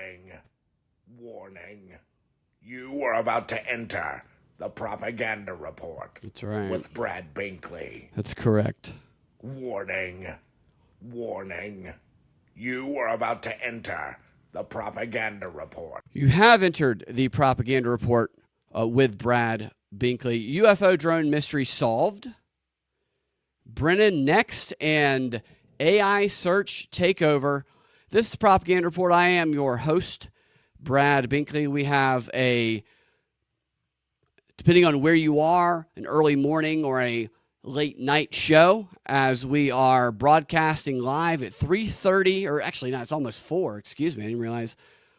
Warning. Warning. You are about to enter the propaganda report. That's right. With Brad Binkley. That's correct. Warning. Warning. You are about to enter the propaganda report. You have entered the propaganda report with Brad Binkley. UFO drone mystery solved. Brennan next and AI search takeover. This is the propaganda report. I am your host, Brad Binkley. We have depending on where you are, an early morning or a late night show, as we are broadcasting live at 3:30, or actually not, it's almost 4, excuse me, I didn't realize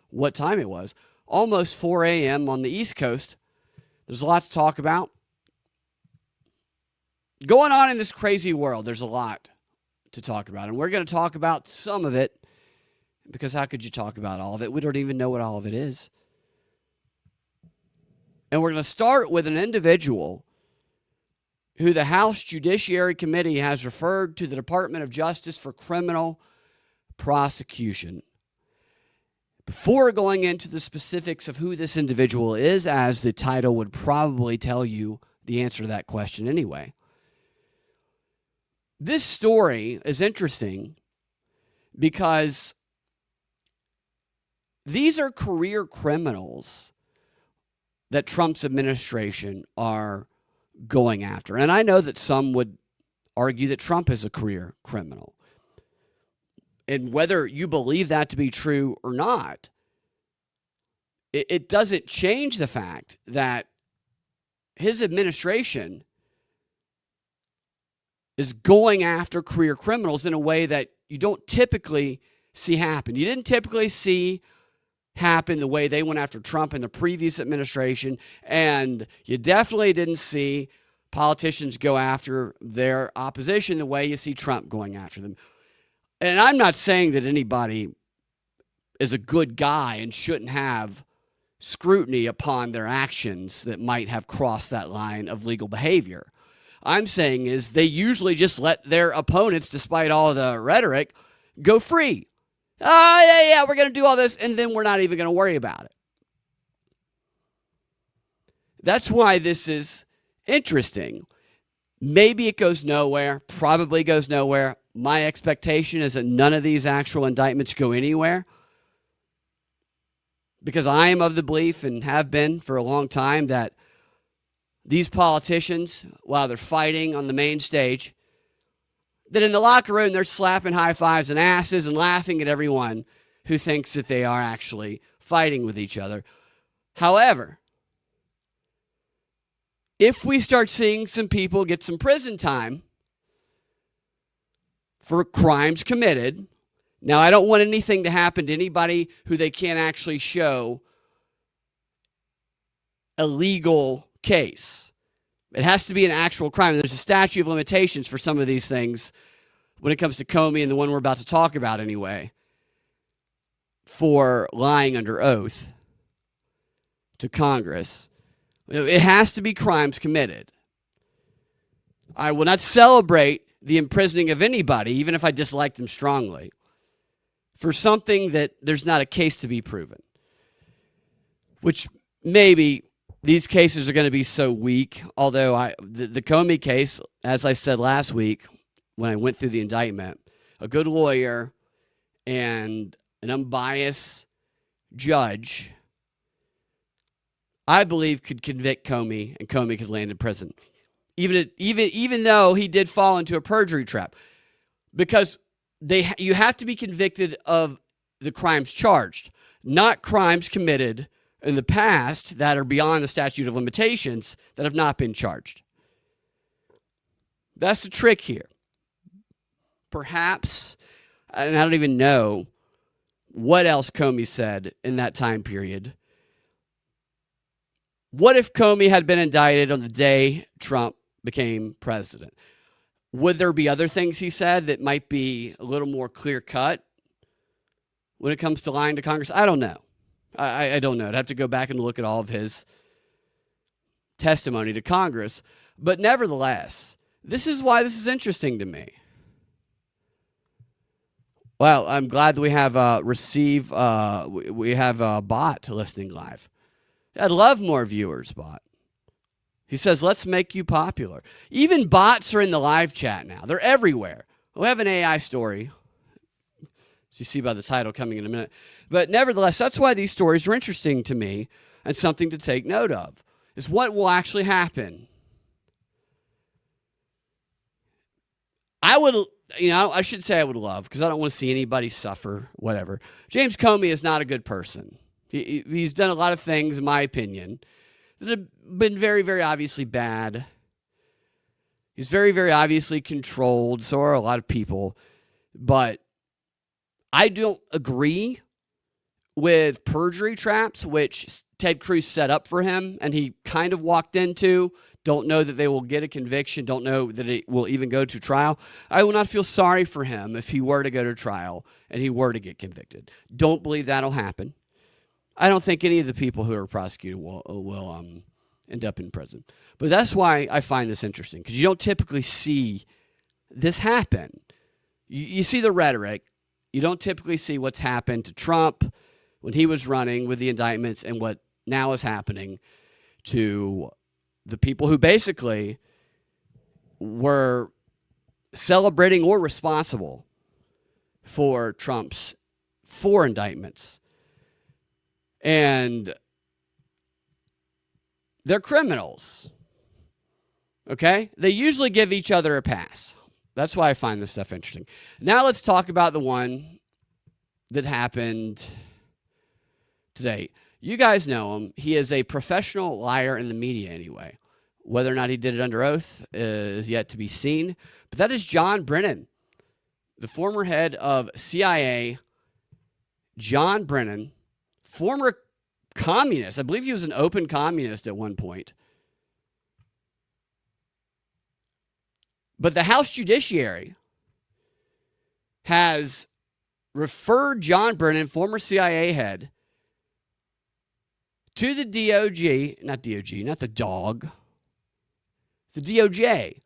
what time it was. Almost 4 a.m. on the East Coast. There's a lot to talk about. Going on in this crazy world, there's a lot to talk about, and we're going to talk about some of it, because how could you talk about all of it? We don't even know what all of it is. And we're going to start with an individual who the House Judiciary Committee has referred to the Department of Justice for criminal prosecution. Before going into the specifics of who this individual is, as the title would probably tell you the answer to that question anyway, this story is interesting because these are career criminals that Trump's administration are going after. And I know that some would argue that Trump is a career criminal. And whether you believe that to be true or not, it doesn't change the fact that his administration is going after career criminals in a way that you don't typically see happen. You didn't typically see happen the way they went after Trump in the previous administration, and you definitely didn't see politicians go after their opposition the way you see Trump going after them. And I'm not saying that anybody is a good guy and shouldn't have scrutiny upon their actions that might have crossed that line of legal behavior. I'm saying is they usually just let their opponents, despite all of the rhetoric, go free. Oh, yeah, we're going to do all this, and then we're not even going to worry about it. That's why this is interesting. Maybe it goes nowhere, probably goes nowhere. My expectation is that none of these actual indictments go anywhere, because I am of the belief, and have been for a long time, that these politicians, while they're fighting on the main stage, that in the locker room they're slapping high fives and asses and laughing at everyone who thinks that they are actually fighting with each other. However, if we start seeing some people get some prison time for crimes committed, now I don't want anything to happen to anybody who they can't actually show a legal case. It has to be an actual crime. There's a statute of limitations for some of these things when it comes to Comey and the one we're about to talk about anyway, for lying under oath to Congress. It has to be crimes committed. I will not celebrate the imprisoning of anybody, even if I dislike them strongly, for something that there's not a case to be proven. Which maybe these cases are going to be so weak, although the Comey case, as I said last week when I went through the indictment, a good lawyer and an unbiased judge, I believe, could convict Comey, and Comey could land in prison, even though he did fall into a perjury trap, because you have to be convicted of the crimes charged, not crimes committed in the past that are beyond the statute of limitations that have not been charged. That's the trick here. Perhaps, and I don't even know what else Comey said in that time period. What if Comey had been indicted on the day Trump became president? Would there be other things he said that might be a little more clear-cut when it comes to lying to Congress? I don't know. I don't know. I'd have to go back and look at all of his testimony to Congress. But nevertheless, this is why this is interesting to me. Well, I'm glad that we have we have a bot listening live. I'd love more viewers, bot. He says, let's make you popular. Even bots are in the live chat now. They're everywhere. We have an AI story, as you see by the title, coming in a minute. But nevertheless, that's why these stories are interesting to me and something to take note of, is what will actually happen. I would, I should say I would love, because I don't want to see anybody suffer, whatever. James Comey is not a good person. He's done a lot of things, in my opinion, that have been very, very obviously bad. He's very, very obviously controlled. So are a lot of people. But I don't agree with perjury traps, which Ted Cruz set up for him, and he kind of walked into. Don't know that they will get a conviction. Don't know that it will even go to trial. I will not feel sorry for him if he were to go to trial and he were to get convicted. Don't believe that'll happen. I don't think any of the people who are prosecuted will end up in prison. But that's why I find this interesting, because you don't typically see this happen. You see the rhetoric. You don't typically see what's happened to Trump when he was running with the indictments and what now is happening to the people who basically were celebrating or responsible for Trump's 4 indictments. And they're criminals. Okay? They usually give each other a pass. That's why I find this stuff interesting. Now let's talk about the one that happened today. You guys know him. He is a professional liar in the media anyway. Whether or not he did it under oath is yet to be seen. But that is John Brennan, the former head of CIA. John Brennan, former communist. I believe he was an open communist at one point. But the House Judiciary has referred John Brennan, former CIA head, to the DOJ, not the dog, the DOJ,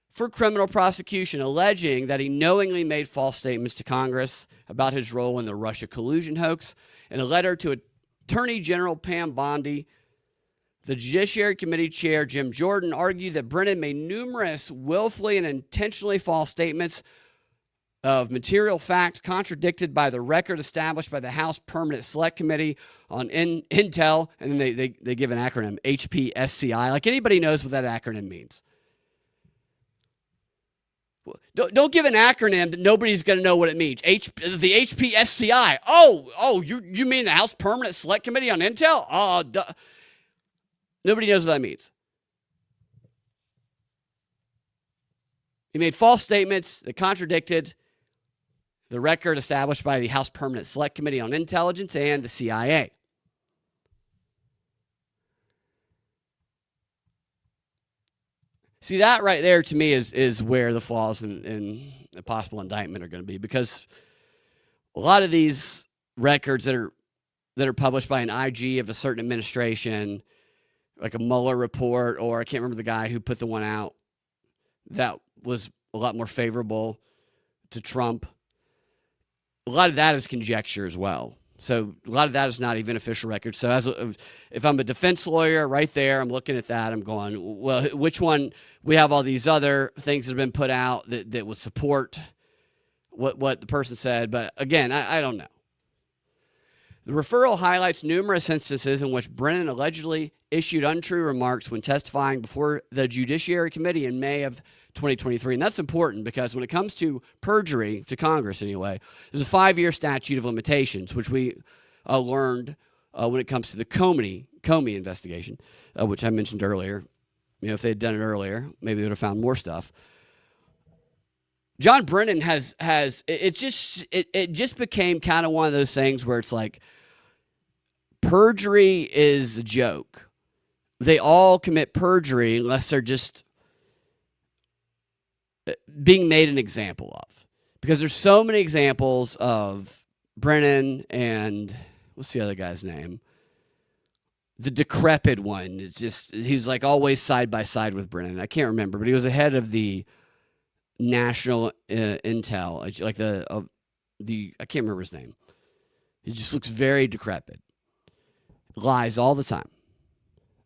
for criminal prosecution, alleging that he knowingly made false statements to Congress about his role in the Russia collusion hoax. In a letter to Attorney General Pam Bondi, the Judiciary Committee Chair Jim Jordan argued that Brennan made numerous willfully and intentionally false statements of material fact contradicted by the record established by the House Permanent Select Committee on Intel, and then they give an acronym, HPSCI. Like anybody knows what that acronym means. Don't give an acronym that nobody's going to know what it means. The HPSCI. Oh, you mean the House Permanent Select Committee on Intel? Nobody knows what that means. He made false statements that contradicted the record established by the House Permanent Select Committee on Intelligence and the CIA. See, that right there to me is where the flaws in a possible indictment are going to be, because a lot of these records that are published by an IG of a certain administration, like a Mueller report, or I can't remember the guy who put the one out that was a lot more favorable to Trump. A lot of that is conjecture as well. So a lot of that is not even official record. So if I'm a defense lawyer right there, I'm looking at that, I'm going, well, which one? We have all these other things that have been put out that would support what the person said. But again, I don't know. The referral highlights numerous instances in which Brennan allegedly issued untrue remarks when testifying before the Judiciary Committee in May of 2023. And that's important because when it comes to perjury, to Congress anyway, there's a 5-year statute of limitations, which we learned when it comes to the Comey investigation, which I mentioned earlier. If they had done it earlier, maybe they would have found more stuff. John Brennan it just became kind of one of those things where it's like perjury is a joke. They all commit perjury unless they're just being made an example of. Because there's so many examples of Brennan and what's the other guy's name? The decrepit one. It's just, he was like always side by side with Brennan. I can't remember, but he was ahead of the national intel, like the I can't remember his name. He just looks very decrepit. Lies all the time.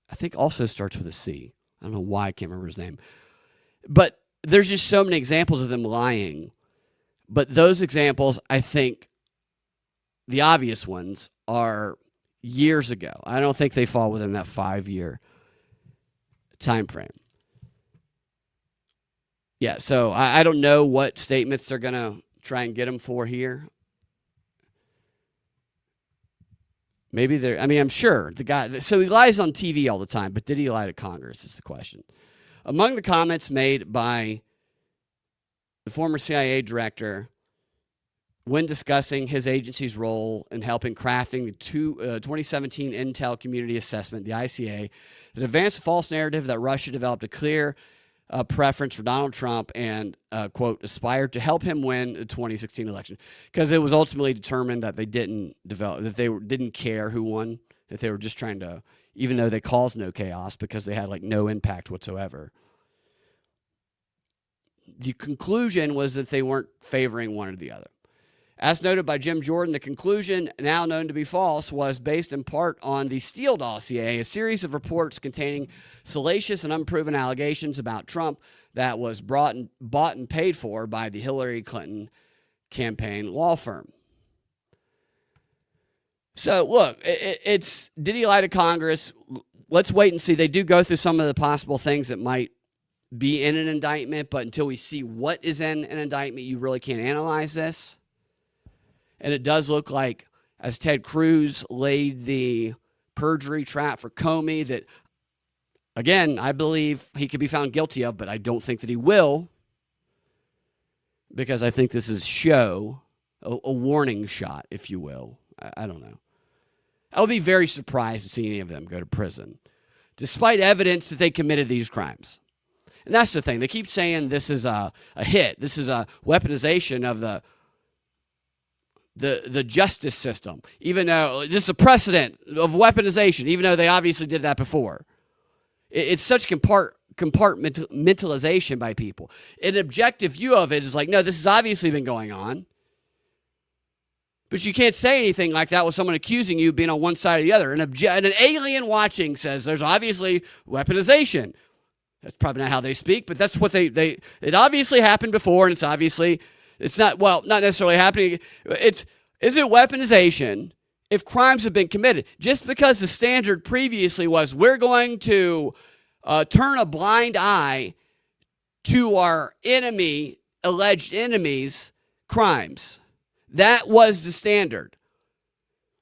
I think also starts with a C. I don't know why I can't remember his name. But there's just so many examples of them lying. But those examples, I think, the obvious ones are years ago. I don't think they fall within that 5-year time frame. Yeah, so I don't know what statements they're going to try and get him for here. Maybe they're, I'm sure the guy, so he lies on TV all the time, but did he lie to Congress is the question. Among the comments made by the former CIA director when discussing his agency's role in helping crafting the 2017 Intel Community Assessment, the ICA, that advanced a false narrative that Russia developed a clear preference for Donald Trump and, quote, aspired to help him win the 2016 election. Because it was ultimately determined that they didn't care who won, that they were just trying to, even though they caused no chaos because they had like no impact whatsoever. The conclusion was that they weren't favoring one or the other. As noted by Jim Jordan, the conclusion, now known to be false, was based in part on the Steele dossier, a series of reports containing salacious and unproven allegations about Trump that was bought and paid for by the Hillary Clinton campaign law firm. So, look, did he lie to Congress? Let's wait and see. They do go through some of the possible things that might be in an indictment, but until we see what is in an indictment, you really can't analyze this. And it does look like, as Ted Cruz laid the perjury trap for Comey, that, again, I believe he could be found guilty of, but I don't think that he will, because I think this is a warning shot, if you will. I don't know. I would be very surprised to see any of them go to prison, despite evidence that they committed these crimes. And that's the thing. They keep saying this is a hit. This is a weaponization of the justice system, even though this is a precedent of weaponization, even though they obviously did that before. It's such compartmentalization by people. An objective view of it is like, no, this has obviously been going on. But you can't say anything like that with someone accusing you of being on one side or the other. An alien watching says there's obviously weaponization. That's probably not how they speak, but that's what it obviously happened before, and it's not necessarily happening. Is it weaponization if crimes have been committed? Just because the standard previously was we're going to turn a blind eye to our alleged enemies' crimes. That was the standard.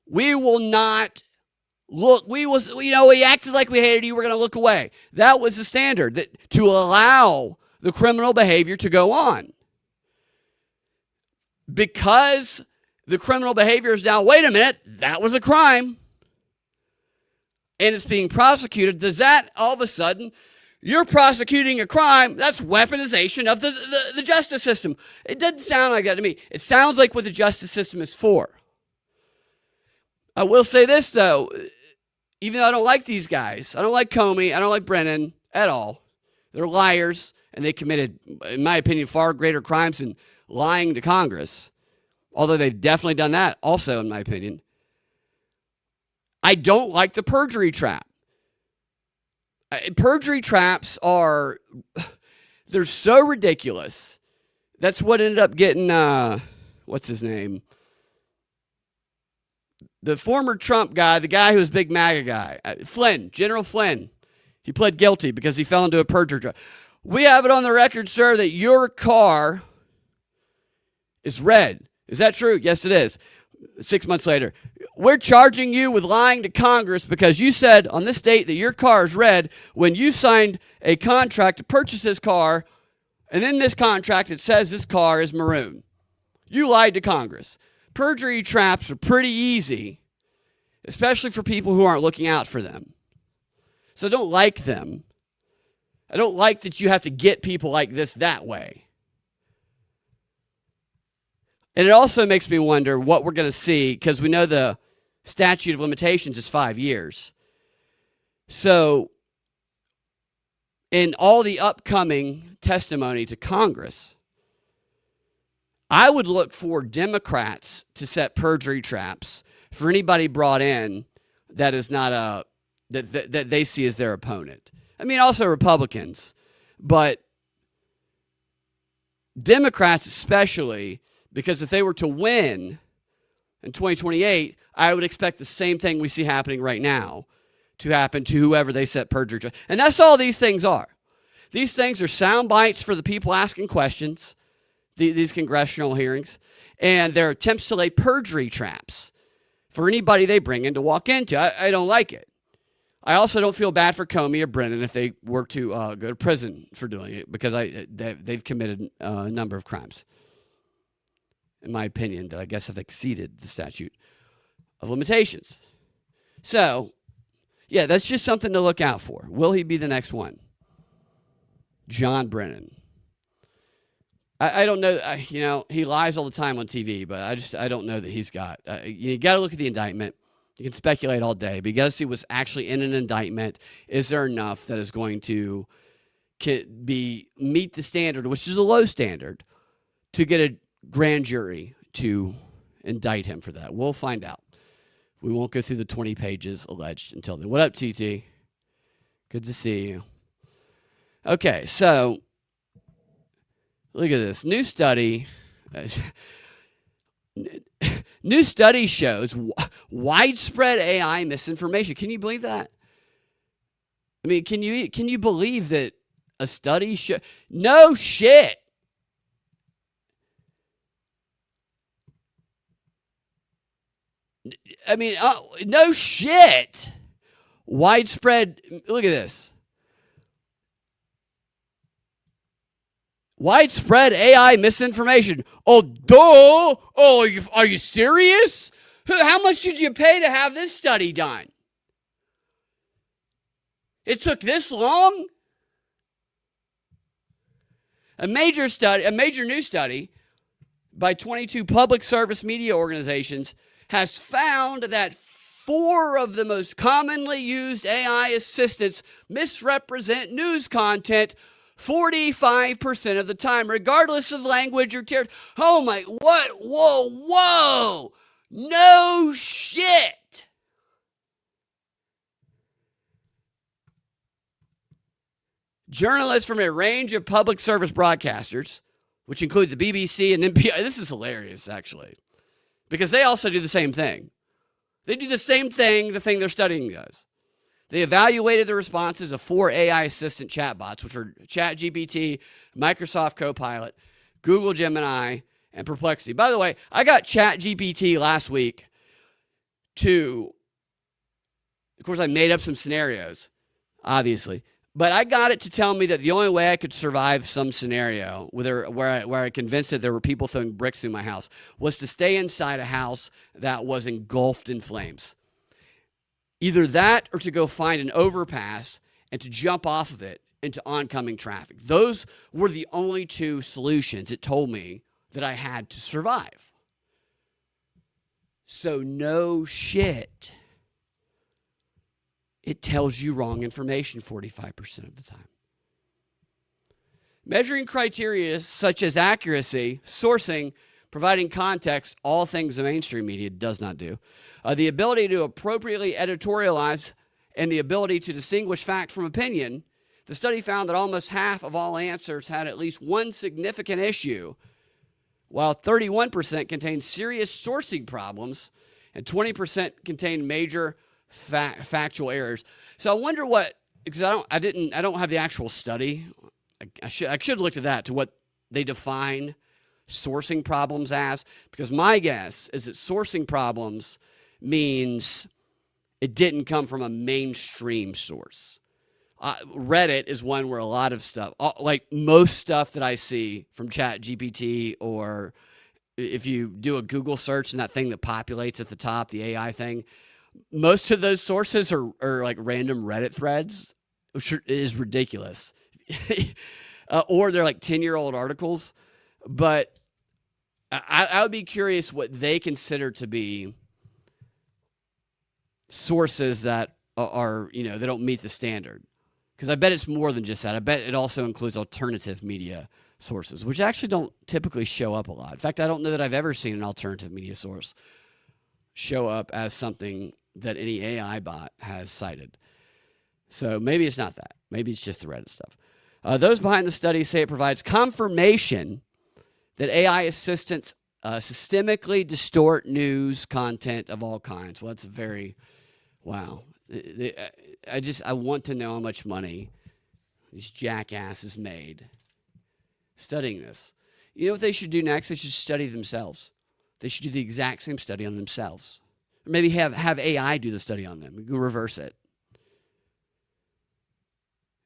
We will not look. We acted like we hated you. We're going to look away. That was the standard, that to allow the criminal behavior to go on. Because the criminal behavior is now, wait a minute, that was a crime, and it's being prosecuted, does that all of a sudden, you're prosecuting a crime, that's weaponization of the justice system? It doesn't sound like that to me. It sounds like what the justice system is for. I will say this, though, even though I don't like these guys, I don't like Comey, I don't like Brennan at all. They're liars, and they committed, in my opinion, far greater crimes than lying to Congress, although they've definitely done that also, in my opinion. I don't like the perjury trap. Perjury traps they're so ridiculous. That's what ended up getting, what's his name? The former Trump guy, the guy who was big MAGA guy, General Flynn. He pled guilty because he fell into a perjury trap. We have it on the record, sir, that your car is red. Is that true? Yes, it is. 6 months later, we're charging you with lying to Congress because you said on this date that your car is red when you signed a contract to purchase this car, and in this contract it says this car is maroon. You lied to Congress. Perjury traps are pretty easy, especially for people who aren't looking out for them. So I don't like them. I don't like that you have to get people like this that way. And it also makes me wonder what we're going to see, because we know the statute of limitations is 5 years. So in all the upcoming testimony to Congress, I would look for Democrats to set perjury traps for anybody brought in that is not that they see as their opponent. I mean, also Republicans, but Democrats especially, because if they were to win in 2028, I would expect the same thing we see happening right now to happen to whoever they set perjury traps. And that's all these things are. These things are sound bites for the people asking questions, these congressional hearings, and they're attempts to lay perjury traps for anybody they bring in to walk into. I don't like it. I also don't feel bad for Comey or Brennan if they were to go to prison for doing it, because they've committed a number of crimes, in my opinion, that I guess have exceeded the statute of limitations. So, yeah, that's just something to look out for. Will he be the next one? John Brennan. I don't know. He lies all the time on TV, but I don't know that he's got. You got to look at the indictment. You can speculate all day, but you got to see what's actually in an indictment. Is there enough that is going to meet the standard, which is a low standard, to get a grand jury to indict him for that? We'll find out. We won't go through the 20 pages alleged until then. What up, TT? Good to see you. Okay, so look at this. New study shows widespread AI misinformation. Can you believe that? I mean, can you believe that a study show? No shit. I mean, no shit. Widespread. Look at this. Widespread AI misinformation. Oh, duh. Oh, are you serious? How much did you pay to have this study done? It took this long? A major new study by 22 public service media organizations has found that 4 of the most commonly used AI assistants misrepresent news content 45% of the time, regardless of language or territory. Oh my, what? Whoa. No shit. Journalists from a range of public service broadcasters, which include the BBC and NPR. This is hilarious, actually, because they also do the same thing. They do the same thing the thing they're studying does. They evaluated the responses of 4 AI assistant chatbots, which were ChatGPT, Microsoft Copilot, Google Gemini, and Perplexity. By the way, I got ChatGPT last week of course, I made up some scenarios, obviously, but I got it to tell me that the only way I could survive some scenario where I convinced that there were people throwing bricks through my house was to stay inside a house that was engulfed in flames. Either that or to go find an overpass and to jump off of it into oncoming traffic. Those were the only 2 solutions it told me that I had to survive. So no shit. It tells you wrong information 45% of the time. Measuring criteria such as accuracy, sourcing, providing context, all things the mainstream media does not do. The ability to appropriately editorialize and the ability to distinguish fact from opinion. The study found that almost half of all answers had at least one significant issue, while 31% contained serious sourcing problems and 20% contained major factual errors. So I wonder because I don't have the actual study. I should have looked at that, to what they define sourcing problems as, because my guess is that sourcing problems means it didn't come from a mainstream source. Reddit is one where a lot of stuff, like most stuff that I see from ChatGPT, or if you do a Google search and that thing that populates at the top, the AI thing, most of those sources are like random Reddit threads, which is ridiculous. Or they're like 10-year-old articles. But I would be curious what they consider to be sources that are, they don't meet the standard. Because I bet it's more than just that. I bet it also includes alternative media sources, which actually don't typically show up a lot. In fact, I don't know that I've ever seen an alternative media source show up as something that any AI bot has cited. So maybe it's not that. Maybe it's just the Reddit stuff. Those behind the study say it provides confirmation that AI assistants systemically distort news content of all kinds. Well, that's very, wow. I want to know how much money these jackasses made studying this. You know what they should do next? They should study themselves. They should do the exact same study on themselves. Or maybe have AI do the study on them. We can reverse it.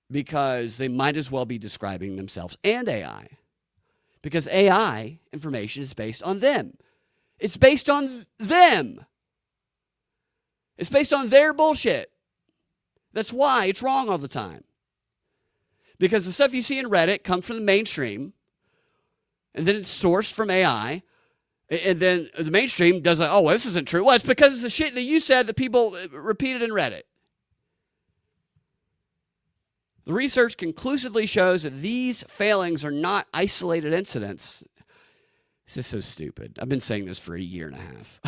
Because they might as well be describing themselves and AI. Because AI information is based on them. It's based on them. It's based on their bullshit. That's why it's wrong all the time. Because the stuff you see in Reddit comes from the mainstream, and then it's sourced from AI, and then the mainstream does like, oh, well, this isn't true. Well, it's because it's the shit that you said that people repeated in Reddit. The research conclusively shows that these failings are not isolated incidents. This is so stupid. I've been saying this for a year and a half.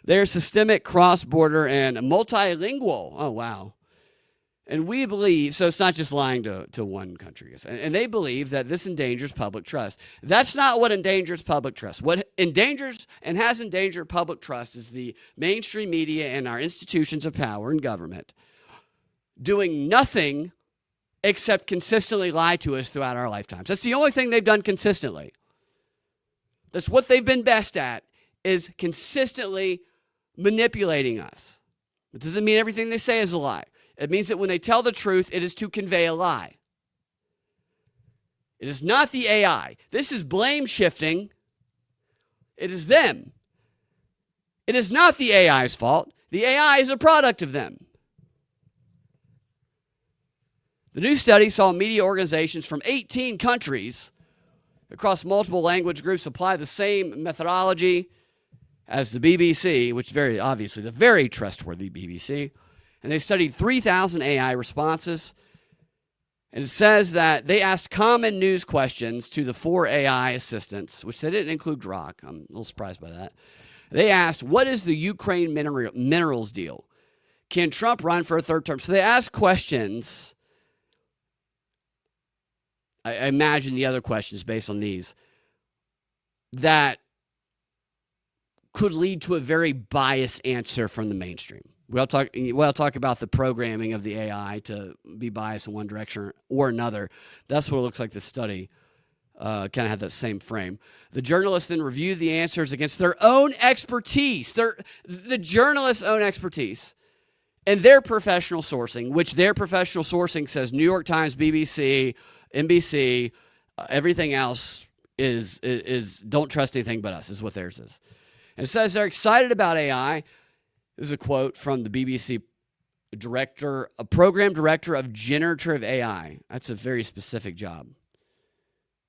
They're systemic, cross-border, and multilingual. Oh, wow. And we believe, so it's not just lying to one country. And they believe that this endangers public trust. That's not what endangers public trust. What endangers and has endangered public trust is the mainstream media and our institutions of power and government doing nothing except consistently lie to us throughout our lifetimes. That's the only thing they've done consistently. That's what they've been best at, is consistently manipulating us. It doesn't mean everything they say is a lie. It means that when they tell the truth, it is to convey a lie. It is not the AI. This is blame shifting. It is them. It is not the AI's fault. The AI is a product of them. The new study saw media organizations from 18 countries across multiple language groups apply the same methodology as the BBC, which very obviously the very trustworthy BBC. And they studied 3,000 AI responses. And it says that they asked common news questions to the 4 AI assistants, which they didn't include Grok. I'm a little surprised by that. They asked, what is the Ukraine minerals deal? Can Trump run for a third term? So they asked questions. I imagine the other questions based on these that could lead to a very biased answer from the mainstream. We'll talk about the programming of the AI to be biased in one direction or another. That's what it looks like this study kind of had that same frame. The journalists then reviewed the answers against their own expertise, the journalists' own expertise, and their professional sourcing, which their professional sourcing says New York Times, BBC, NBC, everything else is don't trust anything but us, is what theirs is. And it says they're excited about AI. This is a quote from the BBC director, a program director of generative AI. That's a very specific job.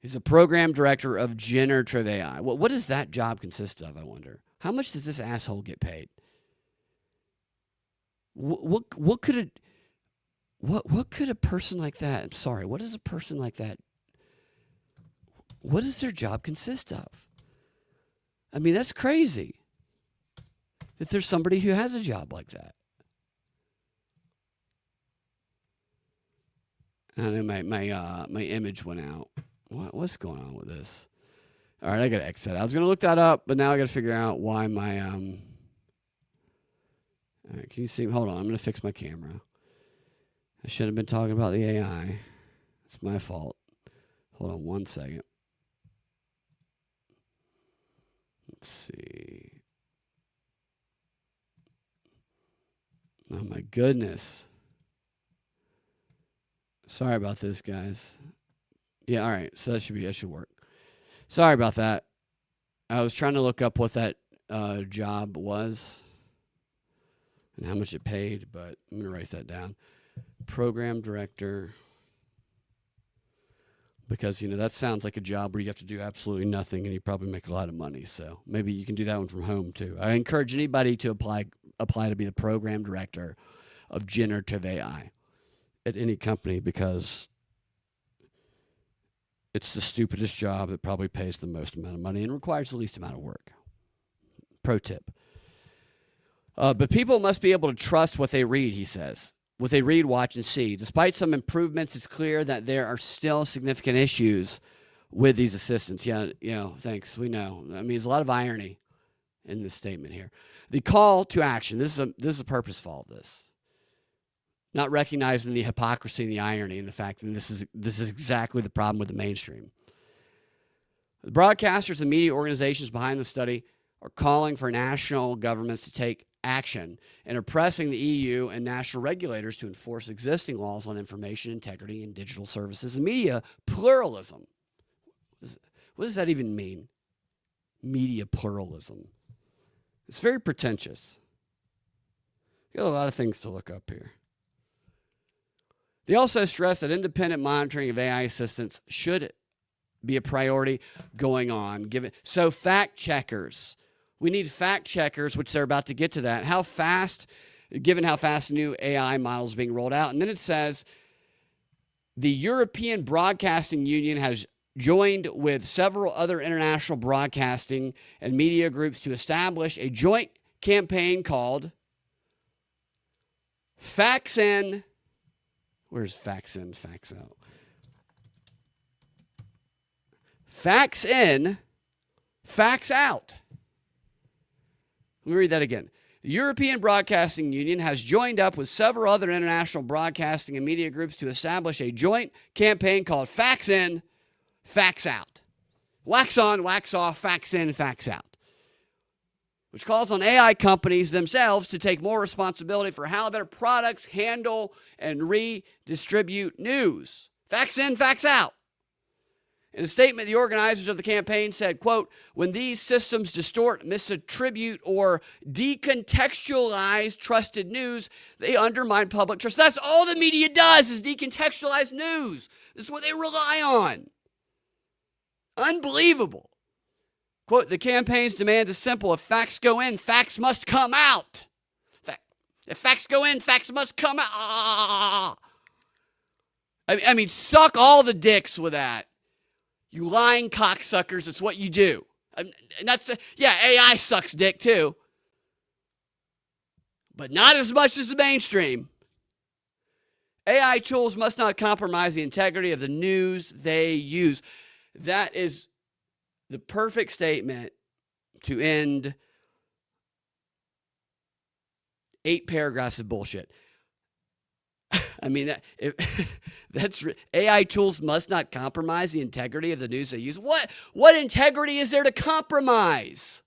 He's a program director of generative AI. Well, what does that job consist of, I wonder? How much does this asshole get paid? What could a person like that, I'm sorry, what does a person like that, what does their job consist of? I mean, that's crazy that there's somebody who has a job like that. I know my image went out. What's going on with this? All right, I got to exit. I was going to look that up, but now I got to figure out why my all right, can you see? Hold on, I'm going to fix my camera. I should have been talking about the AI. It's my fault. Hold on one second. Let's see. Oh my goodness. Sorry about this, guys. Yeah, all right. So that should work. Sorry about that. I was trying to look up what that job was and how much it paid, but I'm going to write that down. Program director. Because, that sounds like a job where you have to do absolutely nothing and you probably make a lot of money. So maybe you can do that one from home too. I encourage anybody to apply to be the program director of generative AI at any company, because it's the stupidest job that probably pays the most amount of money and requires the least amount of work. Pro tip. But people must be able to trust what they read, he says. What they read, watch, and see. Despite some improvements, it's clear that there are still significant issues with these assistants. Yeah, thanks. We know. I mean, there's a lot of irony in this statement here. The call to action. This is the purpose of all of this. Not recognizing the hypocrisy and the irony and the fact that this is exactly the problem with the mainstream. The broadcasters and media organizations behind the study are calling for national governments to take action and are pressing the EU and national regulators to enforce existing laws on information integrity and digital services and media pluralism. What does that even mean? Media pluralism. It's very pretentious. Got a lot of things to look up here. They also stress that independent monitoring of AI assistants should be a priority going on. So fact checkers. We need fact checkers, which they're about to get to that. Given how fast new AI models are being rolled out. And then it says, the European Broadcasting Union has joined with several other international broadcasting and media groups to establish a joint campaign called Facts In. Where's Facts In, Facts Out? Facts In, Facts Out. Let me read that again. The European Broadcasting Union has joined up with several other international broadcasting and media groups to establish a joint campaign called Facts In, Facts Out. Wax on, wax off, facts in, facts out. Which calls on AI companies themselves to take more responsibility for how their products handle and redistribute news. Facts in, facts out. In a statement, the organizers of the campaign said, quote, when these systems distort, misattribute, or decontextualize trusted news, they undermine public trust. That's all the media does is decontextualize news. That's what they rely on. Unbelievable. Quote, the campaign's demand is simple. If facts go in, facts must come out. If facts go in, facts must come out. I mean, suck all the dicks with that. You lying cocksuckers, it's what you do. And that's, AI sucks dick too. But not as much as the mainstream. AI tools must not compromise the integrity of the news they use. That is the perfect statement to end 8 paragraphs of bullshit. I mean, that's AI tools must not compromise the integrity of the news they use. What integrity is there to compromise?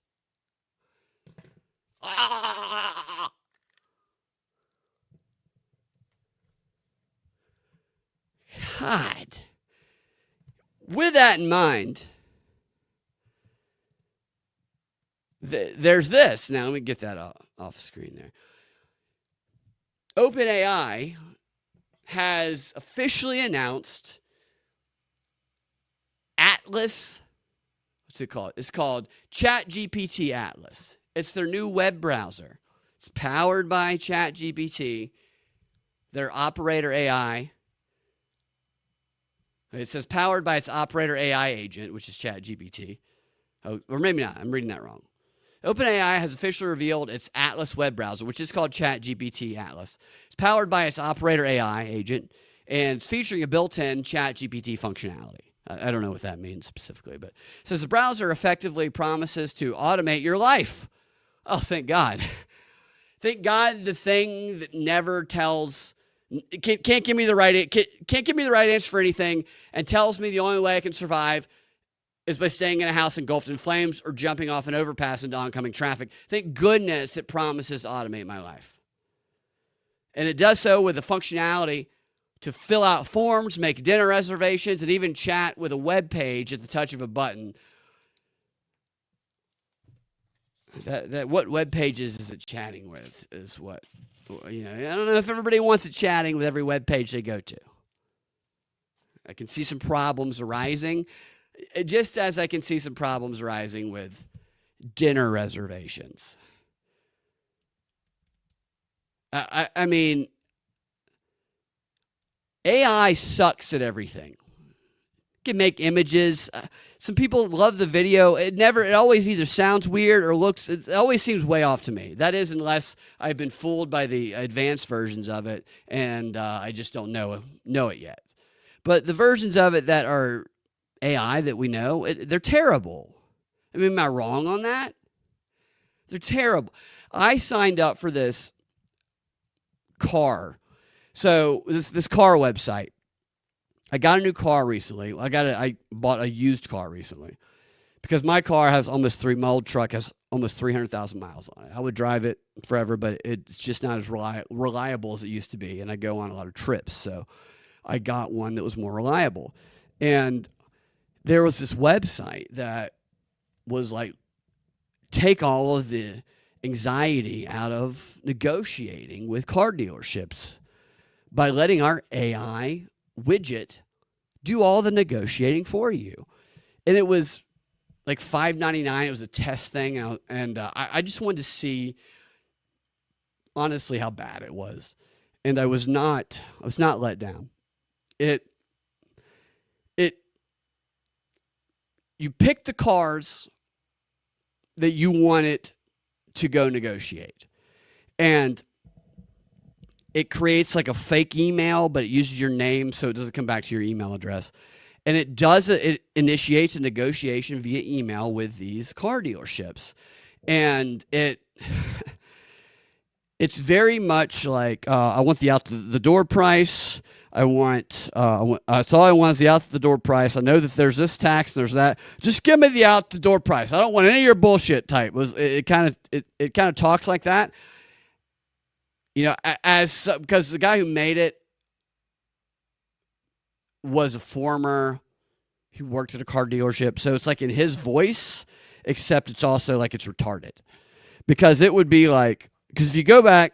God. With that in mind, there's this. Now, let me get that off screen there. OpenAI has officially announced Atlas. What's it called? It's called ChatGPT Atlas. It's their new web browser. It's powered by ChatGPT, their operator AI. It says powered by its operator AI agent, which is ChatGPT. Oh, or maybe not. I'm reading that wrong. OpenAI has officially revealed its Atlas web browser, which is called ChatGPT Atlas. It's powered by its operator AI agent, and it's featuring a built-in ChatGPT functionality. I don't know what that means specifically, but it says the browser effectively promises to automate your life. Oh, thank God. Thank God the thing that never tells, can't give me the right answer for anything and tells me the only way I can survive is by staying in a house engulfed in flames or jumping off an overpass into oncoming traffic. Thank goodness it promises to automate my life. And it does so with the functionality to fill out forms, make dinner reservations, and even chat with a web page at the touch of a button. What web pages is it chatting with is what, I don't know if everybody wants it chatting with every web page they go to. I can see some problems arising. Just as I can see some problems arising with dinner reservations. I mean, AI sucks at everything. can make images. Some people love the video. It always either sounds weird or it always seems way off to me. That is, unless I've been fooled by the advanced versions of it, and I just don't know it yet. But the versions of it that are AI that we know, they're terrible. I mean, am I wrong on that? They're terrible. I signed up for this car. So this car website. I got a new car recently. I bought a used car recently because my car has my old truck has almost 300,000 miles on it. I would drive it forever, but it's just not as reliable as it used to be. And I go on a lot of trips. So I got one that was more reliable. And there was this website that was like, take all of the anxiety out of negotiating with car dealerships by letting our AI widget do all the negotiating for you. And it was like $5.99. It was a test thing, and I just wanted to see honestly how bad it was, and I was not let down. You pick the cars that you want it to go negotiate, and it creates like a fake email, but it uses your name, so it doesn't come back to your email address. And it initiates a negotiation via email with these car dealerships. And it's very much like, I want the out the door price. That's all I want is the out the door price. I know that there's this tax, there's that. Just give me the out the door price. I don't want any of your bullshit type. It kind of talks like that. You know, because the guy who made it was he worked at a car dealership. So it's like in his voice, except it's also like it's retarded. Because it would be like, because if you go back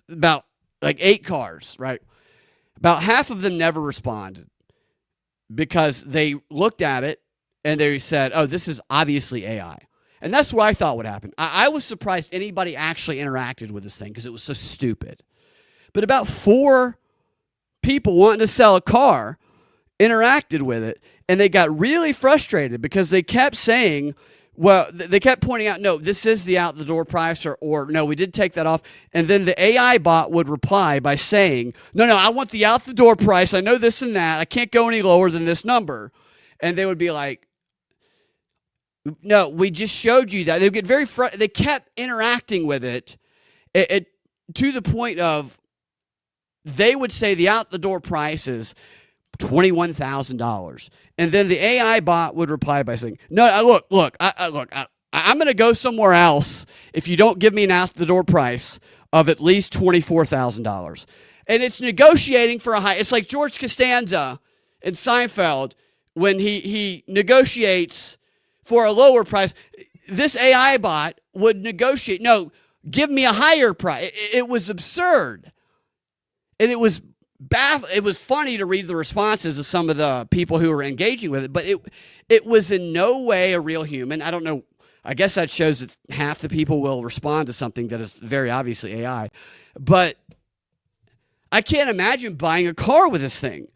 about 8 cars, right? About half of them never responded because they looked at it and they said, oh, this is obviously AI. And that's what I thought would happen. I was surprised anybody actually interacted with this thing because it was so stupid. But about 4 people wanting to sell a car interacted with it, and they got really frustrated because they kept saying, well, they kept pointing out, no, this is the out-the-door price, or no, we did take that off. And then the AI bot would reply by saying, no, I want the out-the-door price. I know this and that. I can't go any lower than this number. And they would be like, no, we just showed you that. They would get very frustrated. They kept interacting with it to the point of they would say the out-the-door price is $21,000. And then the AI bot would reply by saying, no, look, I'm going to go somewhere else if you don't give me an out-the-door price of at least $24,000. And it's negotiating for a high. It's like George Costanza in Seinfeld when he negotiates for a lower price. This AI bot would negotiate. No, give me a higher price. It was absurd. And it was it was funny to read the responses of some of the people who were engaging with it, but it was in no way a real human. I don't know. I guess that shows that half the people will respond to something that is very obviously AI. But I can't imagine buying a car with this thing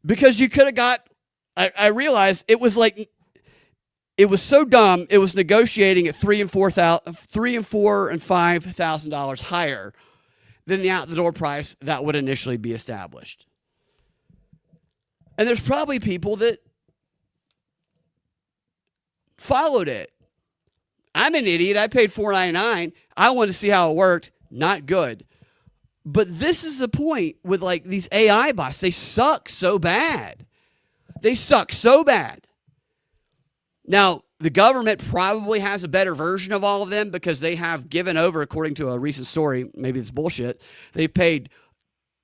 because you could have got. I realized it was like. It was so dumb. It was negotiating at $3,000 and $4,000 and $5,000 higher than the out-the-door price that would initially be established. And there's probably people that followed it. I'm an idiot. I paid $4.99. I wanted to see how it worked. Not good. But this is the point with like these AI bots. They suck so bad. They suck so bad. Now, the government probably has a better version of all of them because they have given over, according to a recent story, maybe it's bullshit, they've paid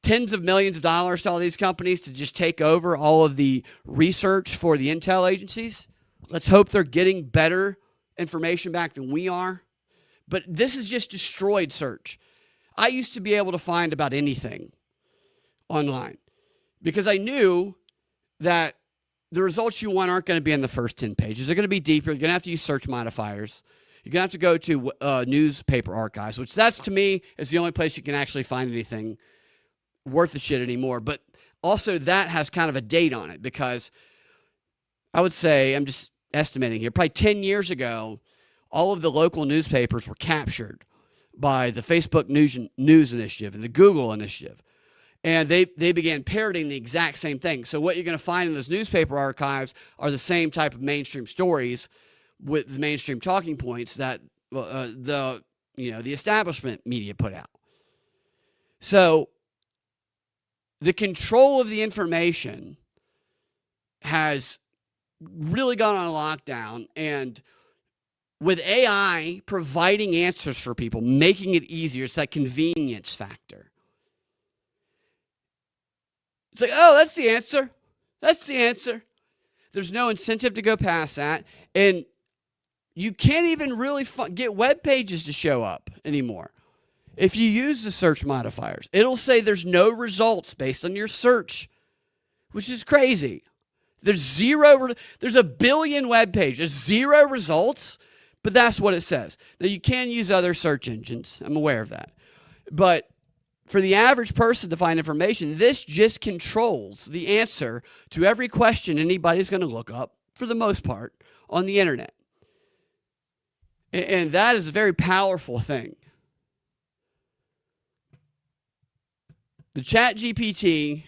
tens of millions of dollars to all these companies to just take over all of the research for the intel agencies. Let's hope they're getting better information back than we are. But this has just destroyed search. I used to be able to find about anything online because I knew that the results you want aren't going to be in the first 10 pages. They're going to be deeper. You're going to have to use search modifiers. You're going to have to go to newspaper archives, which that's, to me, is the only place you can actually find anything worth the shit anymore. But also that has kind of a date on it because I would say, I'm just estimating here, probably 10 years ago, all of the local newspapers were captured by the Facebook News Initiative and the Google Initiative. And they began parroting the exact same thing. So what you're going to find in those newspaper archives are the same type of mainstream stories with the mainstream talking points that the establishment media put out. So the control of the information has really gone on lockdown, and with AI providing answers for people, making it easier, it's that convenience factor. It's like, oh, that's the answer. That's the answer. There's no incentive to go past that. And you can't even really get web pages to show up anymore. If you use the search modifiers, it'll say there's no results based on your search, which is crazy. There's a billion web pages, 0 results, but that's what it says. Now, you can use other search engines. I'm aware of that. But for the average person to find information, this just controls the answer to every question anybody's going to look up, for the most part, on the internet. And that is a very powerful thing. The ChatGPT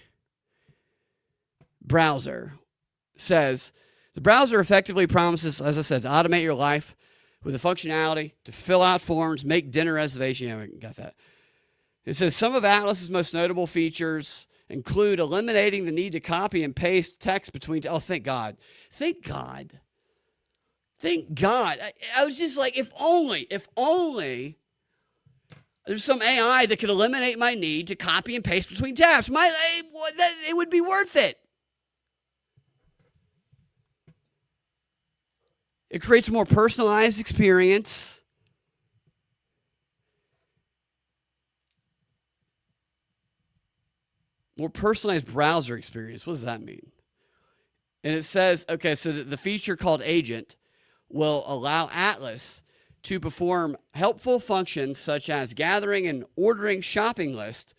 browser says, the browser effectively promises, as I said, to automate your life with the functionality to fill out forms, make dinner reservations. Yeah, we got that. It says some of Atlas's most notable features include eliminating the need to copy and paste text between. Oh, thank God. Thank God. Thank God. I was just like, if only there's some AI that could eliminate my need to copy and paste between tabs. It would be worth it. It creates a more personalized experience. More personalized browser experience. What does that mean? And it says, okay, so the feature called Agent will allow Atlas to perform helpful functions such as gathering and ordering shopping lists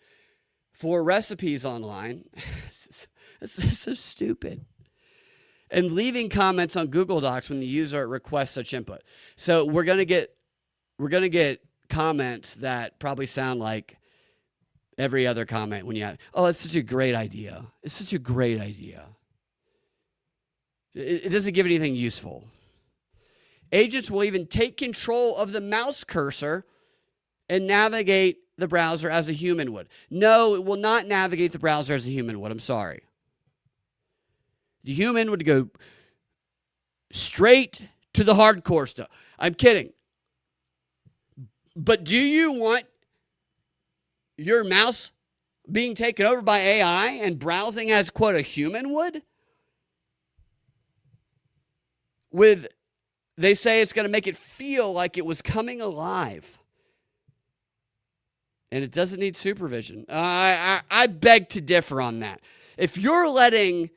for recipes online. It's so stupid. And leaving comments on Google Docs when the user requests such input. So we're gonna get comments that probably sound like every other comment when you have, oh, it's such a great idea. It's such a great idea. It doesn't give anything useful. Agents will even take control of the mouse cursor and navigate the browser as a human would. No, it will not navigate the browser as a human would. I'm sorry. The human would go straight to the hardcore stuff. I'm kidding. But do you want your mouse being taken over by AI and browsing as, quote, a human would? They say it's going to make it feel like it was coming alive. And it doesn't need supervision. I beg to differ on that. If you're letting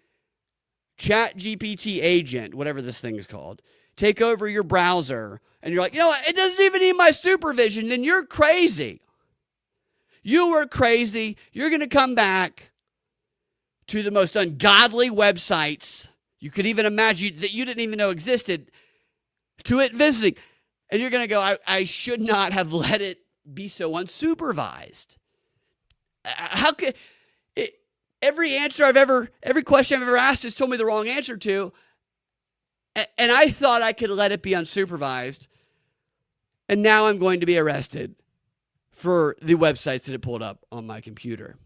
ChatGPT Agent, whatever this thing is called, take over your browser, and you're like, you know what, it doesn't even need my supervision, then you're crazy. You were crazy. You're going to come back to the most ungodly websites you could even imagine that you didn't even know existed, to it visiting. And you're going to go, I should not have let it be so unsupervised. How could it, every question I've ever asked has told me the wrong answer to, and I thought I could let it be unsupervised, and now I'm going to be arrested for the websites that it pulled up on my computer.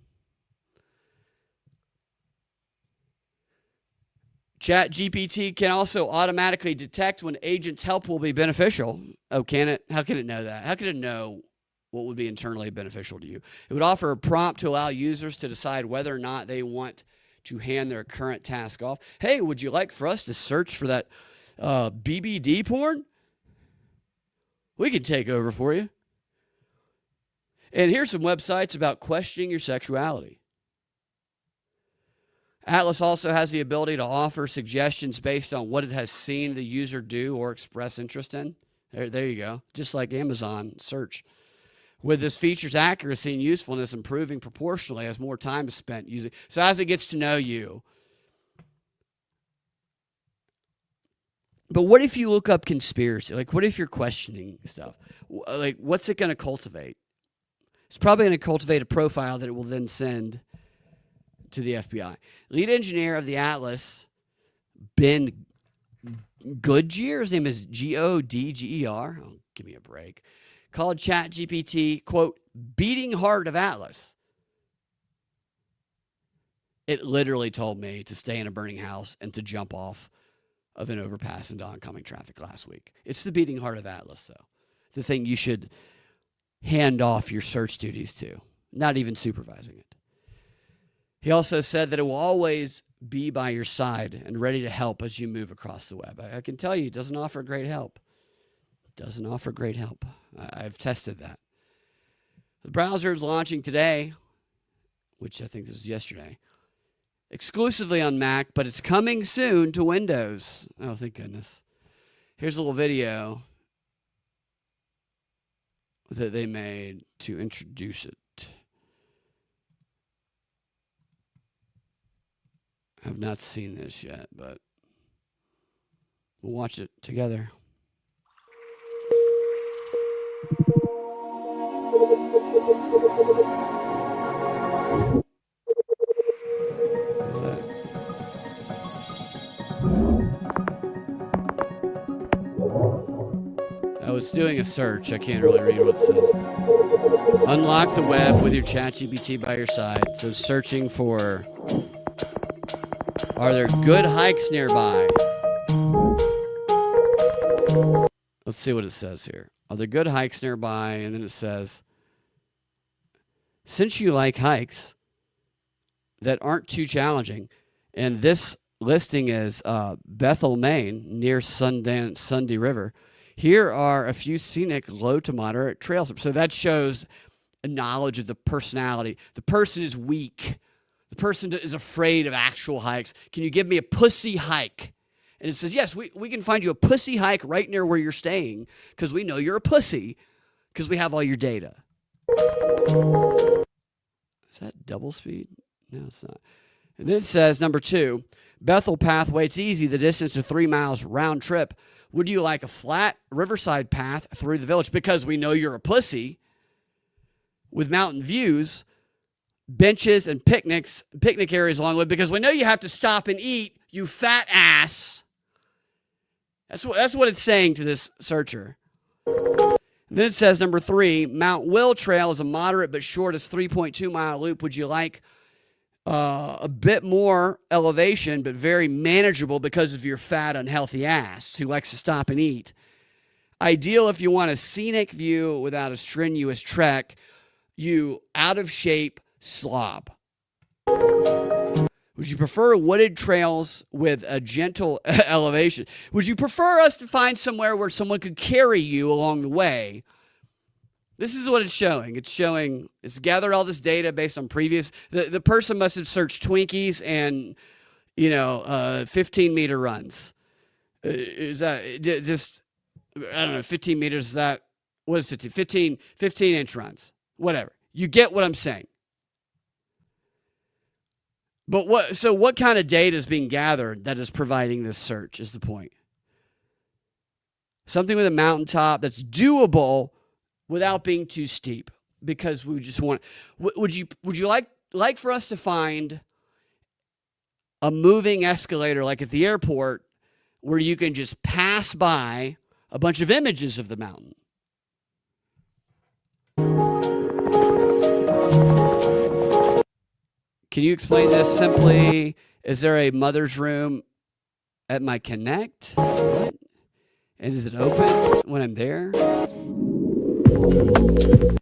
ChatGPT can also automatically detect when agents' help will be beneficial. Oh, can it? How can it know that? How can it know what would be internally beneficial to you? It would offer a prompt to allow users to decide whether or not they want to hand their current task off. Hey, would you like for us to search for that BBD porn? We could take over for you. And here's some websites about questioning your sexuality. Atlas also has the ability to offer suggestions based on what it has seen the user do or express interest in. There you go. Just like Amazon search. With this feature's accuracy and usefulness improving proportionally as more time is spent using. So as it gets to know you, But what if you look up conspiracy? Like, what if you're questioning stuff? Like, what's it going to cultivate? It's probably going to cultivate a profile that it will then send to the FBI. Lead engineer of the Atlas, Ben Goodyear, his name is Godger. Oh, give me a break. Called ChatGPT, quote, beating heart of Atlas. It literally told me to stay in a burning house and to jump off of an overpass into oncoming traffic last week. It's the beating heart of Atlas, though. The thing you should hand off your search duties to, not even supervising it. He also said that it will always be by your side and ready to help as you move across the web. I can tell you, it doesn't offer great help. It doesn't offer great help. I've tested that. The browser is launching today, which I think this is yesterday, exclusively on Mac, but it's coming soon to Windows. Oh, thank goodness. Here's a little video that they made to introduce it. I've not seen this yet, but we'll watch it together. Oh, it's doing a search. I can't really read what it says. Unlock the web with your ChatGPT by your side. So searching for, are there good hikes nearby? Let's see what it says here. Are there good hikes nearby? And then it says, since you like hikes that aren't too challenging, and this listing is Bethel, Maine, near Sunday River, here are a few scenic low to moderate trails. So that shows a knowledge of the personality. The person is weak. The person is afraid of actual hikes. Can you give me a pussy hike? And it says, yes, we can find you a pussy hike right near where you're staying because we know you're a pussy because we have all your data. Is that double speed? No, it's not. And then it says, number 2, Bethel pathway. It's easy. The distance is 3 miles round trip. Would you like a flat riverside path through the village? Because we know you're a pussy with mountain views, benches and picnic areas along the way, because we know you have to stop and eat, you fat ass. That's what it's saying to this searcher. And then it says, number 3, Mount Will Trail is a moderate but shortest 3.2-mile loop. Would you like a bit more elevation, but very manageable because of your fat, unhealthy ass who likes to stop and eat? Ideal if you want a scenic view without a strenuous trek, you out-of-shape slob. Would you prefer wooded trails with a gentle elevation? Would you prefer us to find somewhere where someone could carry you along the way? This is what it's showing. It's gathered all this data based on previous. The person must have searched Twinkies and, 15-meter runs. Is that just, I don't know, 15 meters? Is that, what is 15? 15-inch runs. Whatever. You get what I'm saying. But what kind of data is being gathered that is providing this search is the point. Something with a mountaintop that's doable without being too steep, because we just want. Would you like for us to find a moving escalator like at the airport where you can just pass by a bunch of images of the mountain? Can you explain this simply? Is there a mother's room at my Connect? What? And is it open when I'm there?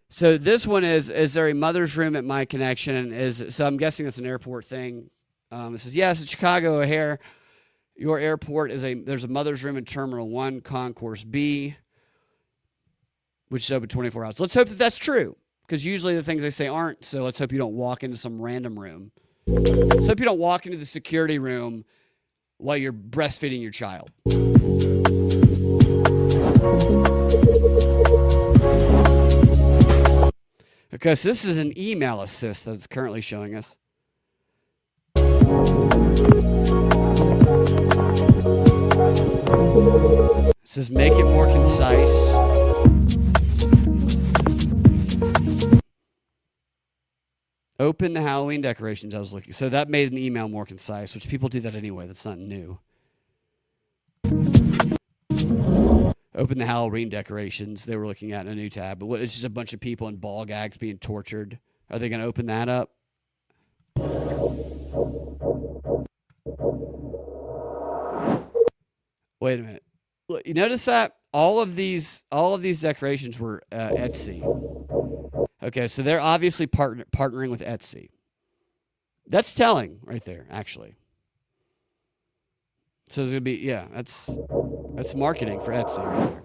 So this one is there a mother's room at my connection? So I'm guessing it's an airport thing. It says, yes, it's Chicago O'Hare. Your airport there's a mother's room in Terminal 1, Concourse B, which is open 24 hours. Let's hope that that's true, because usually the things they say aren't. So let's hope you don't walk into some random room. Let's hope you don't walk into the security room while you're breastfeeding your child. Okay, so this is an email assist that it's currently showing us. It says make it more concise. Open the Halloween decorations I was looking. So that made an email more concise, which people do that anyway. That's not new. Open the Halloween decorations they were looking at in a new tab. But it's just a bunch of people in ball gags being tortured. Are they going to open that up? Wait a minute. Look, you notice that all of these decorations were Etsy. Okay, so they're obviously partnering with Etsy. That's telling right there, actually. So it's gonna be that's marketing for Etsy right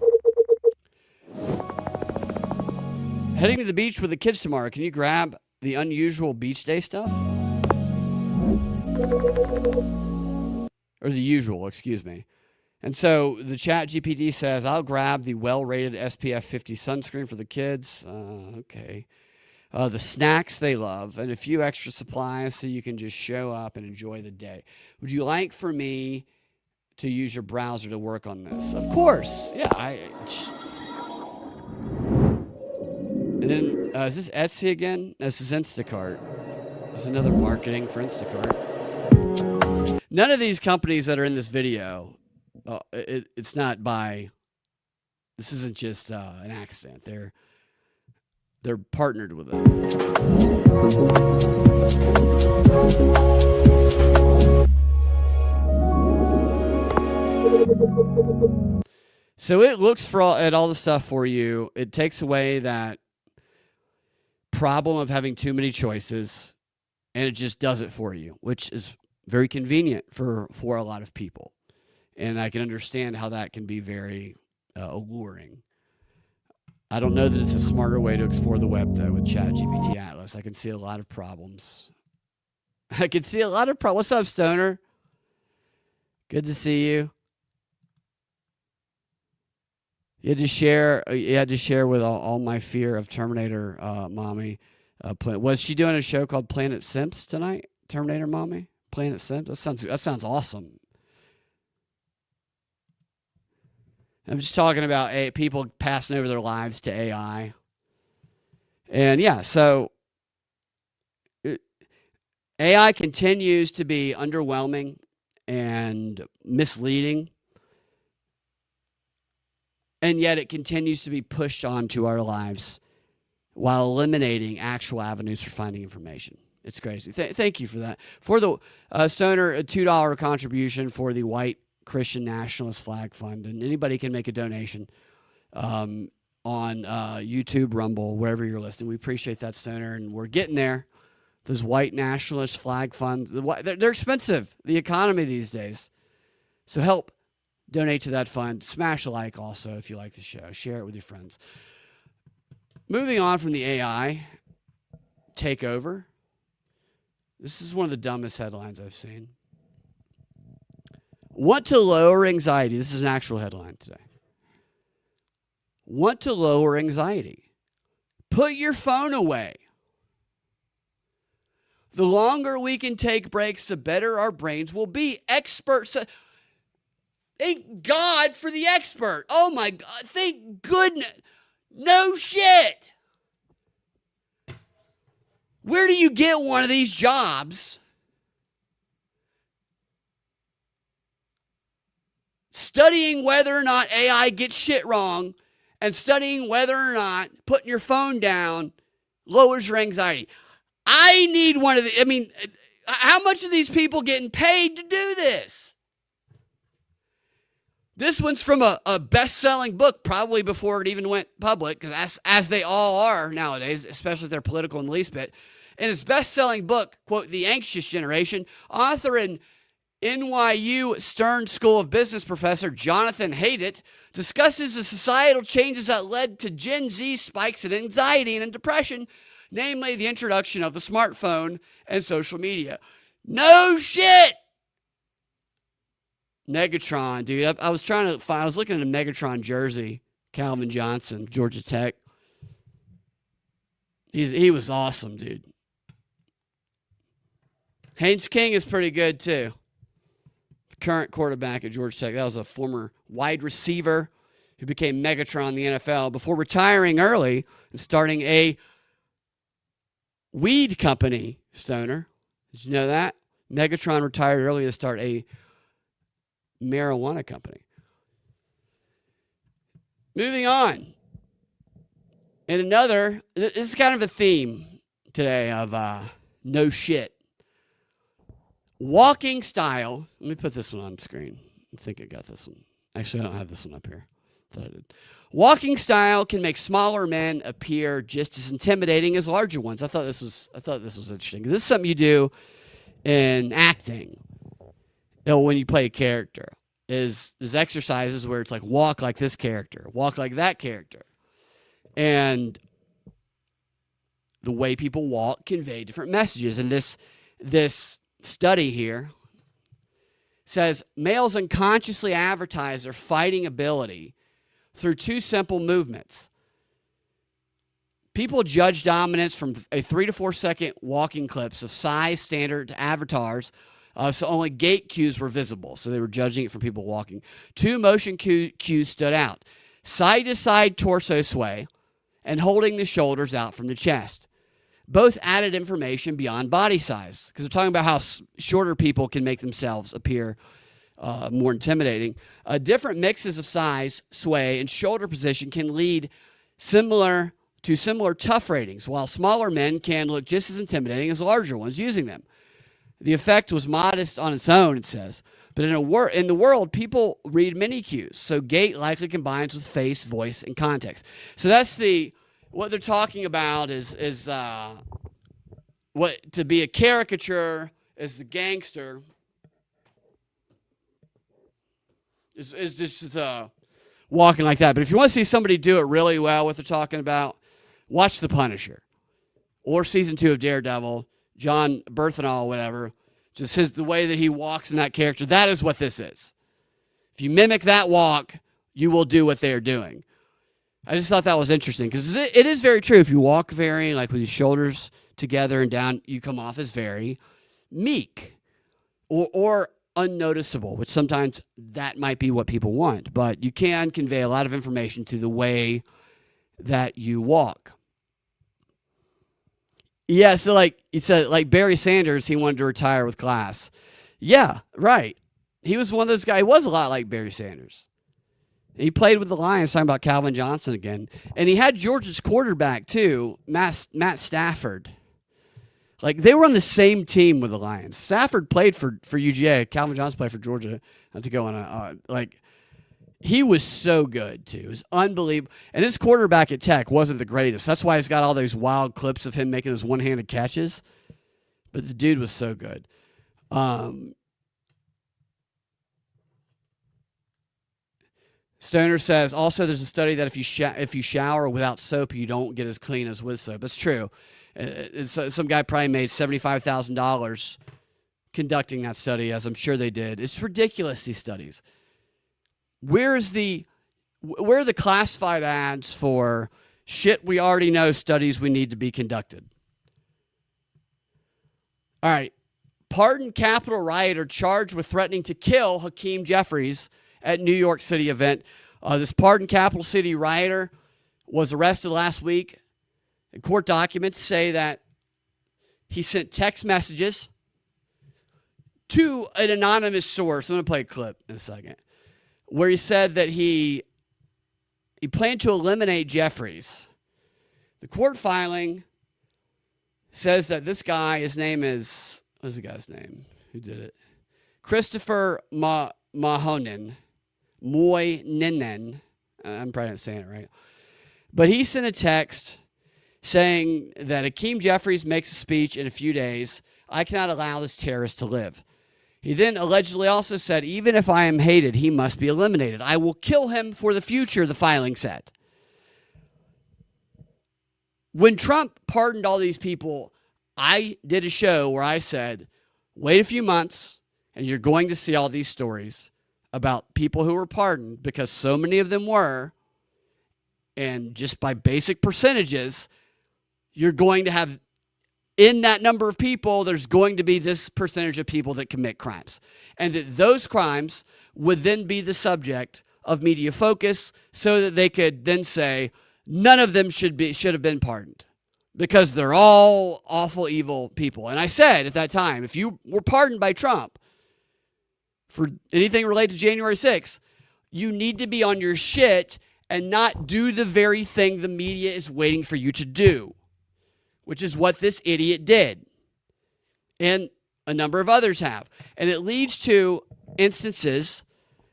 there. Heading to the beach with the kids tomorrow. Can you grab the unusual beach day stuff? Or the usual, excuse me. And so the chat GPT says, I'll grab the well-rated SPF 50 sunscreen for the kids. Okay. The snacks they love and a few extra supplies so you can just show up and enjoy the day. Would you like for me to use your browser to work on this? Of course. Yeah. And then, is this Etsy again? No, this is Instacart. This is another marketing for Instacart. None of these companies that are in this video, it's not by, this isn't just an accident. They're partnered with it. So it looks at all the stuff for you. It takes away that problem of having too many choices, and it just does it for you, which is very convenient for a lot of people. And I can understand how that can be very alluring. I don't know that it's a smarter way to explore the web, though, with ChatGPT Atlas. I can see a lot of problems. What's up, Stoner? Good to see you. You had to share with all my fear of Terminator Mommy. Was she doing a show called Planet Simps tonight? Terminator Mommy? Planet Simps? That sounds awesome. I'm just talking about people passing over their lives to AI. And yeah, so AI continues to be underwhelming and misleading. And yet it continues to be pushed onto our lives while eliminating actual avenues for finding information. It's crazy. Thank you for that. For the Stoner, a $2 contribution for the White Christian Nationalist Flag Fund. And anybody can make a donation on YouTube, Rumble, wherever you're listening. We appreciate that, Stoner. And we're getting there. Those White Nationalist Flag Funds, they're expensive, the economy these days. So help donate to that fund. Smash a like also if you like the show. Share it with your friends. Moving on from the AI takeover. This is one of the dumbest headlines I've seen. Want to lower anxiety. This is an actual headline today. Want to lower anxiety. Put your phone away. The longer we can take breaks, the better our brains will be. Experts. Thank God for the expert. Oh my God. Thank goodness. No shit. Where do you get one of these jobs? Studying whether or not AI gets shit wrong and studying whether or not putting your phone down lowers your anxiety. I need one of the, how much are these people getting paid to do this? This one's from a best-selling book, probably before it even went public, because as they all are nowadays, especially if they're political in the least bit. In his best-selling book, quote, The Anxious Generation, author and NYU Stern School of Business professor Jonathan Haidt discusses the societal changes that led to Gen Z spikes in anxiety and depression, namely the introduction of the smartphone and social media. No shit! Megatron, dude. I was looking at a Megatron jersey. Calvin Johnson, Georgia Tech. He was awesome, dude. Haynes King is pretty good, too. Current quarterback at Georgia Tech. That was a former wide receiver who became Megatron in the NFL before retiring early and starting a weed company, Stoner. Did you know that? Megatron retired early to start a marijuana company. Moving on. And another, this is kind of a theme today of no shit. Walking style. Let me put this one on the screen. I think I got this one. Actually, I don't have this one up here. Thought I did. Walking style can make smaller men appear just as intimidating as larger ones. I thought this was interesting. This is something you do in acting. When you play a character, there's exercises where it's like walk like this character, walk like that character, and the way people walk convey different messages. And this study here says males unconsciously advertise their fighting ability through two simple movements. People judge dominance from a 3 to 4 second walking clips of size standard avatars, so only gait cues were visible. So they were judging it from people walking. Two motion cues stood out: side-to-side torso sway and holding the shoulders out from the chest. Both added information beyond body size, because they're talking about how shorter people can make themselves appear more intimidating. Different mixes of size, sway, and shoulder position can lead similar tough ratings, while smaller men can look just as intimidating as larger ones using them. The effect was modest on its own, it says, but in the world, people read many cues, so gait likely combines with face, voice, and context. So that's what they're talking about is what to be a caricature as the gangster is just walking like that. But if you want to see somebody do it really well, what they're talking about, watch The Punisher or season 2 of Daredevil, John Berthenol, whatever. Just the way that he walks in that character. That is what this is. If you mimic that walk, you will do what they're doing. I just thought that was interesting because it is very true. If you walk very, like with your shoulders together and down, you come off as very meek or unnoticeable, which sometimes that might be what people want. But you can convey a lot of information through the way that you walk. Yeah, so like you said, like Barry Sanders, he wanted to retire with class. Yeah, right. He was one of those guys. He was a lot like Barry Sanders. He played with the Lions, talking about Calvin Johnson again. And he had Georgia's quarterback, too, Matt Stafford. Like, they were on the same team with the Lions. Stafford played for UGA. Calvin Johnson played for Georgia. Not to go on he was so good, too. It was unbelievable. And his quarterback at Tech wasn't the greatest. That's why he's got all those wild clips of him making those one-handed catches. But the dude was so good. Stoner says, also there's a study that if you shower without soap, you don't get as clean as with soap. That's true. Some guy probably made $75,000 conducting that study, as I'm sure they did. It's ridiculous, these studies. Where are the classified ads for shit we already know studies we need to be conducted? All right. Pardoned Capitol rioter charged with threatening to kill Hakeem Jeffries at New York City event. This pardoned Capital City rioter was arrested last week. And court documents say that he sent text messages to an anonymous source. I'm going to play a clip in a second, where he said that he planned to eliminate Jeffries. The court filing says that this guy, his name is, what's the guy's name? Who did it? Christopher Moynihan. I'm probably not saying it right. But he sent a text saying that Hakeem Jeffries makes a speech in a few days. I cannot allow this terrorist to live. He then allegedly also said, even if I am hated, he must be eliminated. I will kill him for the future, the filing said. When Trump pardoned all these people, I did a show where I said, wait a few months, and you're going to see all these stories about people who were pardoned, because so many of them were, and just by basic percentages, you're going to have, in that number of people, there's going to be this percentage of people that commit crimes. And that those crimes would then be the subject of media focus so that they could then say none of them should have been pardoned because they're all awful, evil people. And I said at that time, if you were pardoned by Trump for anything related to January 6th, you need to be on your shit and not do the very thing the media is waiting for you to do, which is what this idiot did. And a number of others have. And it leads to instances.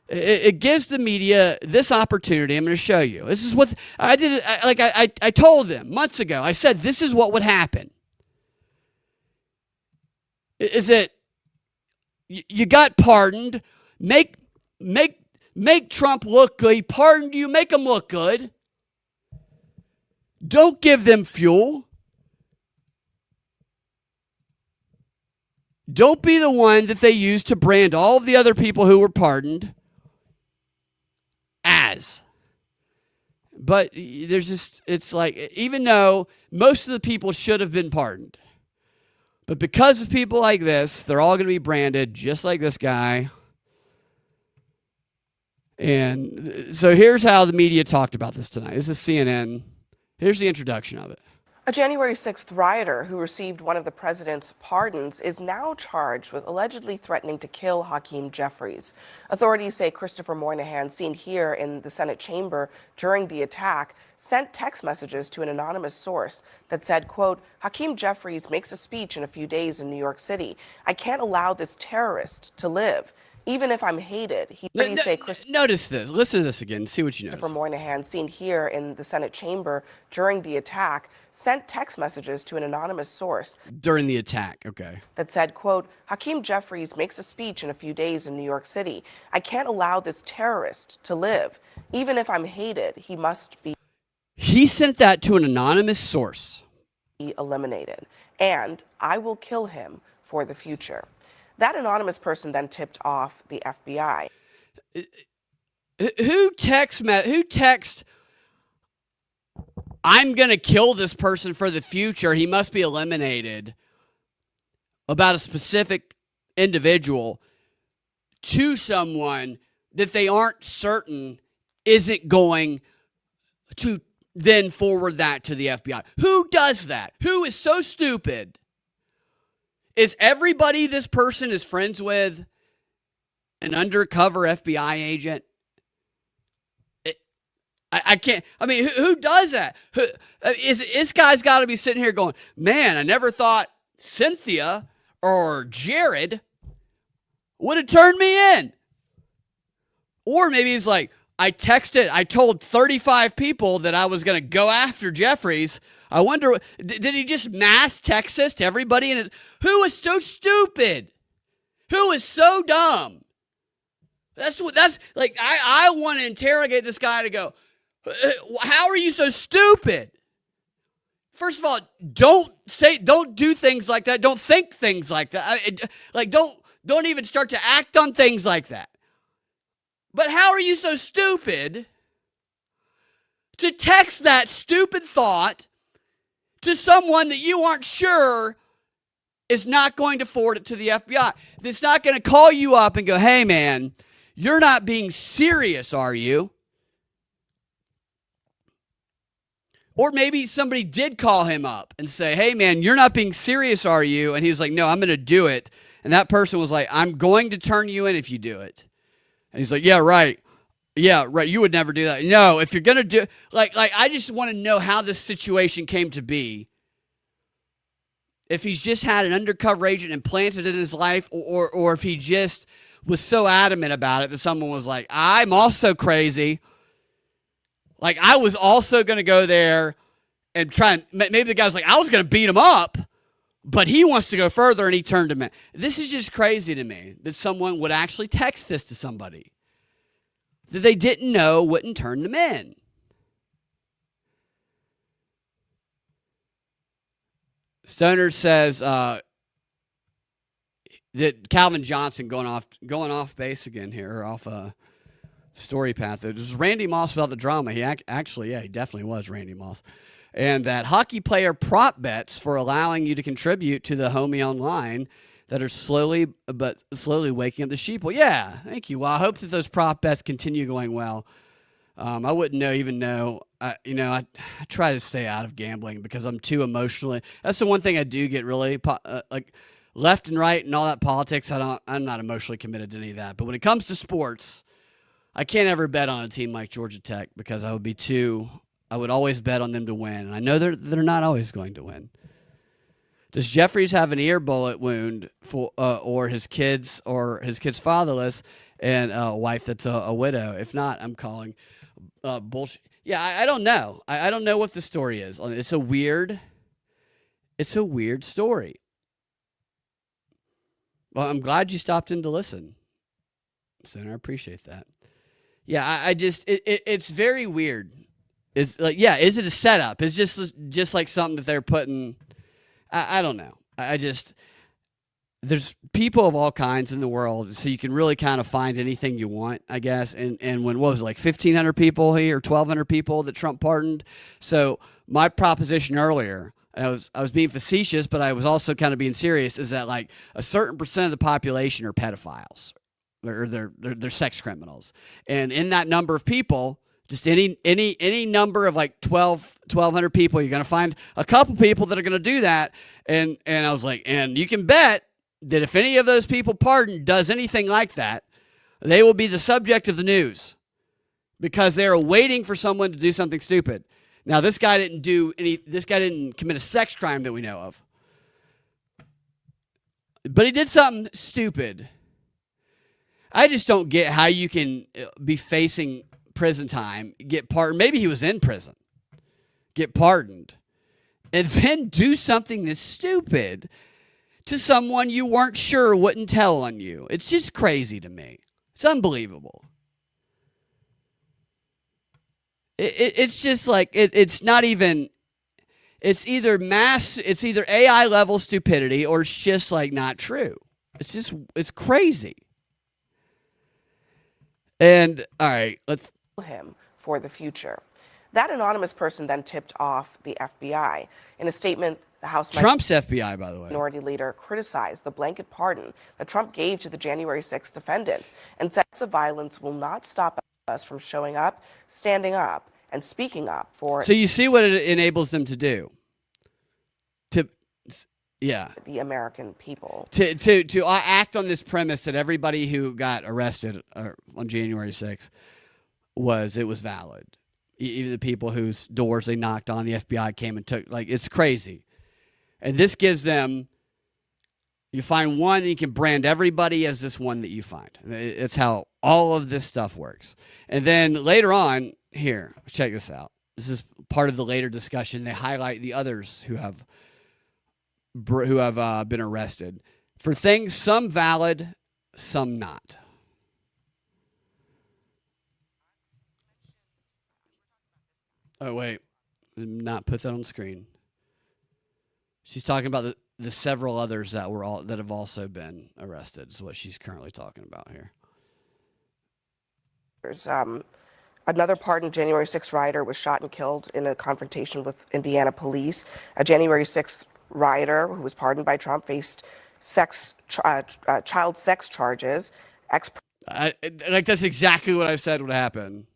It gives the media this opportunity. I'm going to show you. This is what I did. I told them months ago. I said, this is what would happen. Is it you got pardoned? Make Trump look good. He pardoned you. Make him look good. Don't give them fuel. Don't be the one that they use to brand all of the other people who were pardoned as. But there's just, it's like, even though most of the people should have been pardoned, but because of people like this, they're all going to be branded just like this guy. And so here's how the media talked about this tonight. This is CNN. Here's the introduction of it. A January 6th rioter who received one of the president's pardons is now charged with allegedly threatening to kill Hakeem Jeffries. Authorities say Christopher Moynihan, seen here in the Senate chamber during the attack, sent text messages to an anonymous source that said, quote, Hakeem Jeffries makes a speech in a few days in New York City. I can't allow this terrorist to live. Even if I'm hated, notice this. Listen to this again. See what you notice. Christopher Moynihan, seen here in the Senate chamber during the attack, sent text messages to an anonymous source. During the attack, okay. That said, quote, Hakeem Jeffries makes a speech in a few days in New York City. I can't allow this terrorist to live. Even if I'm hated, he must be. He sent that to an anonymous source. Eliminated. And I will kill him for the future. That anonymous person then tipped off the FBI. Who text, I'm going to kill this person for the future, he must be eliminated, about a specific individual to someone that they aren't certain isn't going to then forward that to the FBI? Who does that? Who is so stupid? Is everybody this person is friends with an undercover FBI agent? I can't. I mean, who does that? This guy's got to be sitting here going, man, I never thought Cynthia or Jared would have turned me in. Or maybe he's like, I told 35 people that I was going to go after Jeffries. I wonder, did he just mass text this to everybody? Who is so stupid? Who is so dumb? That's like, I want to interrogate this guy to go, how are you so stupid? First of all, don't do things like that. Don't think things like that. Don't even start to act on things like that. But how are you so stupid to text that stupid thought to someone that you aren't sure is not going to forward it to the FBI? That's not going to call you up and go, hey, man, you're not being serious, are you? Or maybe somebody did call him up and say, hey, man, you're not being serious, are you? And he was like, no, I'm going to do it. And that person was like, I'm going to turn you in if you do it. And he's like, yeah, right. Yeah, right. You would never do that. No, if you're going to do, I just want to know how this situation came to be. If he's just had an undercover agent implanted in his life, or if he just was so adamant about it that someone was like, I'm also crazy. Like, I was also going to go there and try and, maybe the guy's like, I was going to beat him up, but he wants to go further and he turned him in. This is just crazy to me that someone would actually text this to somebody that they didn't know wouldn't turn them in. Stoner says that Calvin Johnson going off base again here, off story path. It was Randy Moss without the drama. He he definitely was Randy Moss. And that hockey player prop bets for allowing you to contribute to the Homie Online that are slowly waking up the sheep. Well, yeah, thank you. Well, I hope that those prop bets continue going well. I wouldn't even know. I try to stay out of gambling because I'm too emotionally. That's the one thing I do get really like left and right and all that politics. I'm not emotionally committed to any of that. But when it comes to sports, I can't ever bet on a team like Georgia Tech because I would always bet on them to win. And I know they're not always going to win. Does Jeffries have an ear bullet wound or his kids fatherless and a wife that's a widow? If not, I'm calling bullshit. Yeah, I don't know. I don't know what the story is. It's a weird story. Well, I'm glad you stopped in to listen. So I appreciate that. Yeah, it's very weird. Is it a setup? It's just like something that they're putting. I don't know. There's people of all kinds in the world, so you can really kind of find anything you want, I guess. And when what was it, like 1,500 people here, or 1,200 people that Trump pardoned. So my proposition earlier, I was being facetious, but I was also kind of being serious, is that like a certain percent of the population are pedophiles, or they're sex criminals, and in that number of people, just any number of like 1,200 people, you're going to find a couple people that are going to do that. And I was like, and you can bet that if any of those people pardoned does anything like that, they will be the subject of the news because they're waiting for someone to do something stupid. Now, this guy didn't commit a sex crime that we know of, but he did something stupid. I just don't get how you can be facing prison time, get pardoned. Maybe he was in prison, get pardoned, and then do something that's stupid to someone you weren't sure wouldn't tell on you. It's just crazy to me. It's unbelievable. It's just like it's not even. It's either AI level stupidity or it's just like not true. It's crazy. And all right, let's him for the future. That anonymous person then tipped off the FBI. In a statement, the House Trump's FBI, by the way, minority leader criticized the blanket pardon that Trump gave to the January 6th defendants and said acts of violence will not stop us from showing up, standing up, and speaking up for. So you see what it enables them to do. The American people. To act on this premise that everybody who got arrested on January 6th was valid. Even the people whose doors they knocked on, the FBI came and took. Like, it's crazy. And this gives them, you find one, and you can brand everybody as this one that you find. It's how all of this stuff works. And then later on, here, check this out. This is part of the later discussion. They highlight the others who have been arrested for things, some valid, some not. Oh, wait. Not put that on the screen. She's talking about the several others that have also been arrested is what she's currently talking about here. There's another pardoned January 6th rioter was shot and killed in a confrontation with Indiana police. A January 6th rioter who was pardoned by Trump faced child sex charges. That's exactly what I said would happen.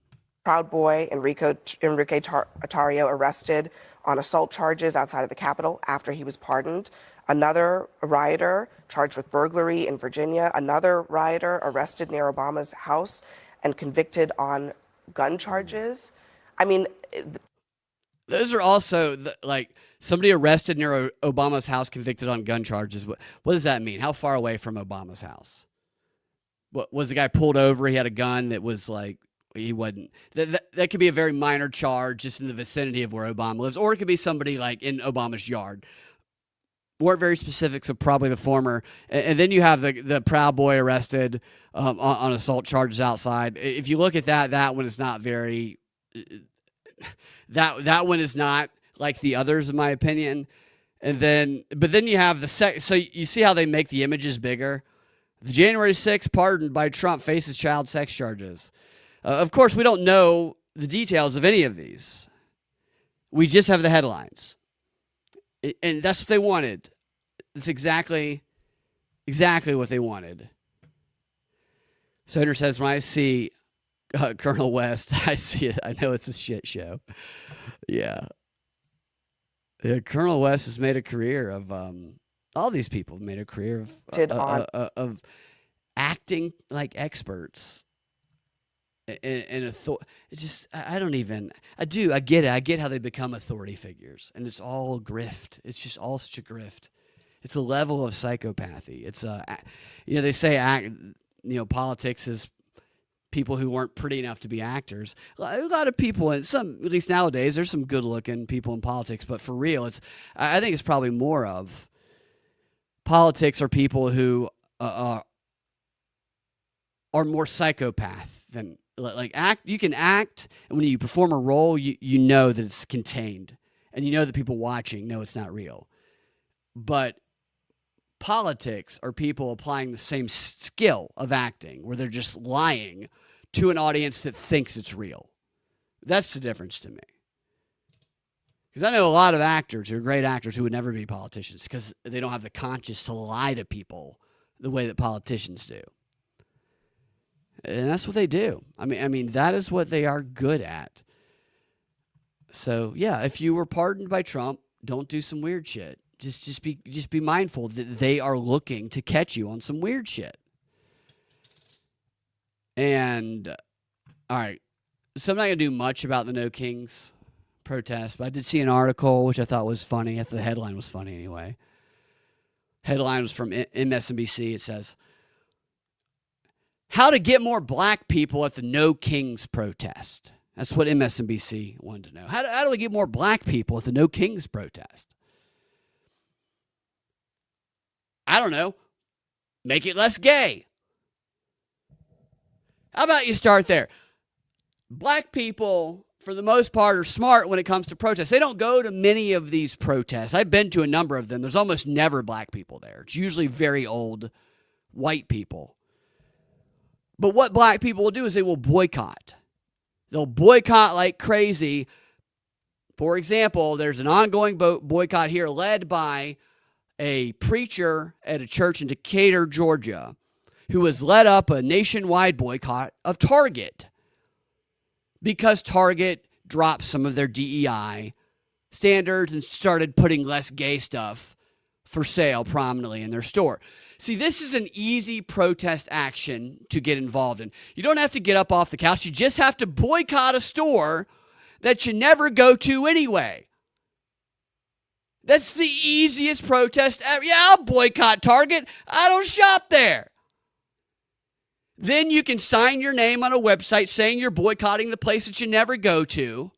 Proud Boy Enrique Tarrio arrested on assault charges outside of the Capitol after he was pardoned. Another rioter charged with burglary in Virginia. Another rioter arrested near Obama's house and convicted on gun charges. I mean, those are also like somebody arrested near Obama's house, convicted on gun charges. What does that mean? How far away from Obama's house? What was the guy pulled over? He had a gun that was like. He wasn't. That could be a very minor charge just in the vicinity of where Obama lives, or it could be somebody like in Obama's yard. Weren't very specific, so probably the former. And then you have the Proud Boy arrested on assault charges outside. If you look at that one is not very. That one is not like the others, in my opinion. But then you have so you see how they make the images bigger. The January 6th pardoned by Trump faces child sex charges. Of course, we don't know the details of any of these. We just have the headlines. And that's what they wanted. It's exactly Exactly what they wanted. Senator says, when I see Colonel West, I see it. I know it's a shit show. Yeah. Colonel West has made a career of all these people have made a career of acting like experts. And it's just I get it. I get how they become authority figures, and it's all grift. It's just all such a grift. It's a level of psychopathy. It's they say politics is people who weren't pretty enough to be actors. A lot of people, and some, at least nowadays, there's some good-looking people in politics, but for real, I think it's probably more of politics are people who are more psychopath than act. You can act, and when you perform a role, you know that it's contained, and you know that people watching know it's not real. But politics are people applying the same skill of acting, where they're just lying to an audience that thinks it's real. That's the difference to me. Because I know a lot of actors who are great actors who would never be politicians because they don't have the conscience to lie to people the way that politicians do. And that's what they do. I mean, that is what they are good at. So, yeah, if you were pardoned by Trump, don't do some weird shit. Just be mindful that they are looking to catch you on some weird shit. And, all right, so I'm not going to do much about the No Kings protest, but I did see an article, which I thought was funny. I thought the headline was funny anyway. Headline was from MSNBC. It says, how to get more black people at the No Kings protest. That's what MSNBC wanted to know. How do we get more black people at the No Kings protest? I don't know. Make it less gay. How about you start there? Black people, for the most part, are smart when it comes to protests. They don't go to many of these protests. I've been to a number of them. There's almost never black people there. It's usually very old white people. But what black people will do is they will boycott. They'll boycott like crazy. For example, there's an ongoing boycott here led by a preacher at a church in Decatur, Georgia, who has led up a nationwide boycott of Target because Target dropped some of their DEI standards and started putting less gay stuff for sale prominently in their store. See, this is an easy protest action to get involved in. You don't have to get up off the couch. You just have to boycott a store that you never go to anyway. That's the easiest protest ever. Yeah, I'll boycott Target. I don't shop there. Then you can sign your name on a website saying you're boycotting the place that you never go to,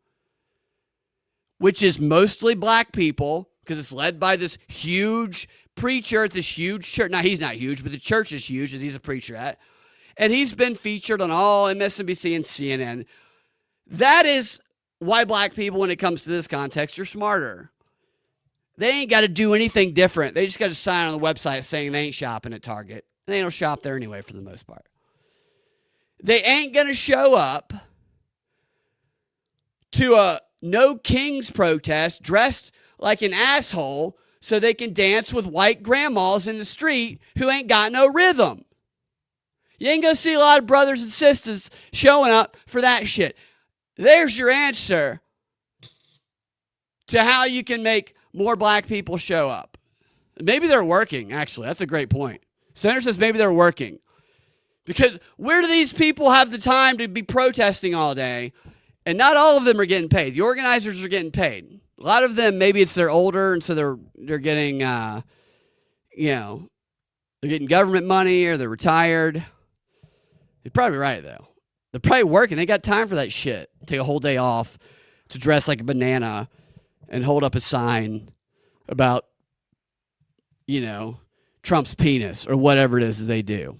which is mostly black people because it's led by this huge preacher at this huge church. Now, he's not huge, but the church is huge that he's a preacher at. And he's been featured on all MSNBC and CNN. That is why black people, when it comes to this context, are smarter. They ain't got to do anything different. They just got to sign on the website saying they ain't shopping at Target. And they don't shop there anyway for the most part. They ain't going to show up to a No Kings protest dressed like an asshole so they can dance with white grandmas in the street who ain't got no rhythm. You ain't going to see a lot of brothers and sisters showing up for that shit. There's your answer to how you can make more black people show up. Maybe they're working, actually. That's a great point. Senator says maybe they're working. Because where do these people have the time to be protesting all day? And not all of them are getting paid. The organizers are getting paid. A lot of them, maybe it's they're older, and so they're getting, they're getting government money or they're retired. You're probably right, though. They're probably working. They got time for that shit. Take a whole day off to dress like a banana and hold up a sign about, Trump's penis or whatever it is they do.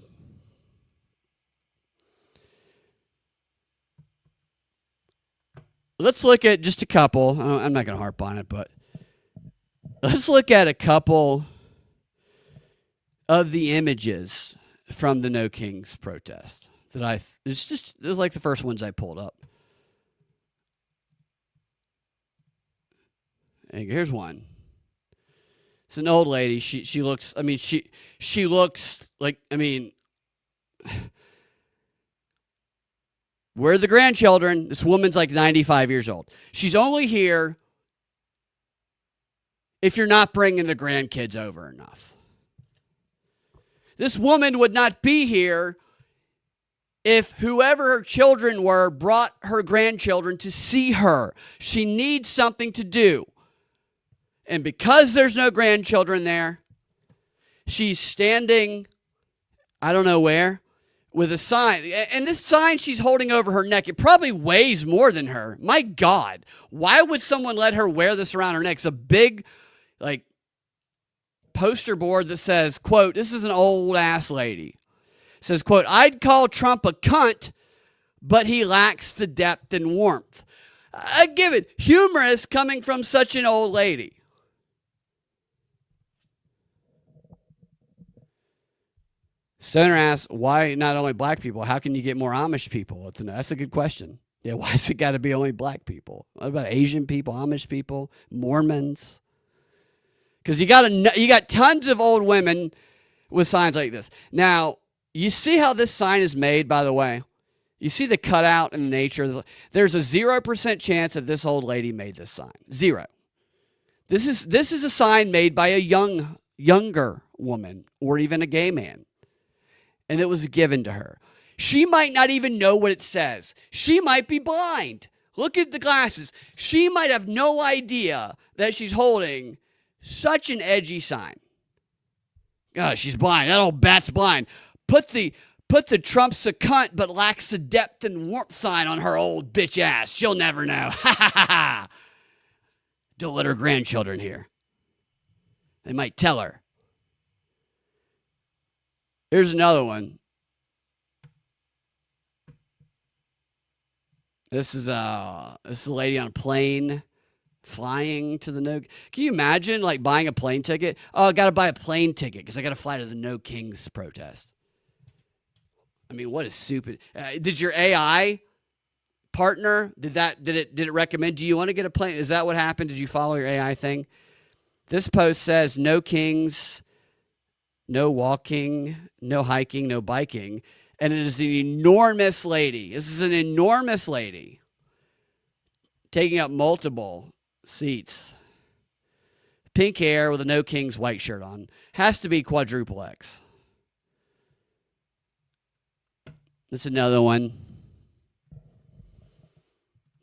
Let's look at just a couple. I'm not going to harp on it, but let's look at a couple of the images from the No Kings protest that it was like the first ones I pulled up. And here's one. It's an old lady. She looks, I mean, she looks like, I mean, we're the grandchildren. This woman's like 95 years old. She's only here if you're not bringing the grandkids over enough. This woman would not be here if whoever her children were brought her grandchildren to see her. She needs something to do. And because there's no grandchildren there, she's standing, I don't know where, with a sign. And this sign she's holding over her neck, it probably weighs more than her. My God, why would someone let her wear this around her neck? It's a big, like, poster board that says, quote, this is an old ass lady. It says, quote, I'd call Trump a cunt, but he lacks the depth and warmth. I give it humorous coming from such an old lady. Stoner asks, why not only black people? How can you get more Amish people? That's a good question. Yeah, why has it got to be only black people? What about Asian people, Amish people, Mormons? Because you got tons of old women with signs like this. Now, you see how this sign is made, by the way? You see the cutout and the nature. There's a 0% chance that this old lady made this sign. 0. This is a sign made by a younger woman or even a gay man. And it was given to her. She might not even know what it says. She might be blind. Look at the glasses. She might have no idea that she's holding such an edgy sign. God, she's blind. That old bat's blind. Put the Trump's a cunt but lacks the depth and warmth sign on her old bitch ass. She'll never know. Ha ha ha ha. Don't let her grandchildren hear. They might tell her. Here's another one. This is a lady on a plane flying to the No. Can you imagine like buying a plane ticket? Oh, I got to buy a plane ticket because I got to fly to the No Kings protest. I mean, what is stupid? Did your AI partner did it recommend? Do you want to get a plane? Is that what happened? Did you follow your AI thing? This post says no kings. No walking, no hiking, no biking. And it is an enormous lady. This is an enormous lady taking up multiple seats. Pink hair with a No Kings white shirt on. Has to be quadruple X. That's another one.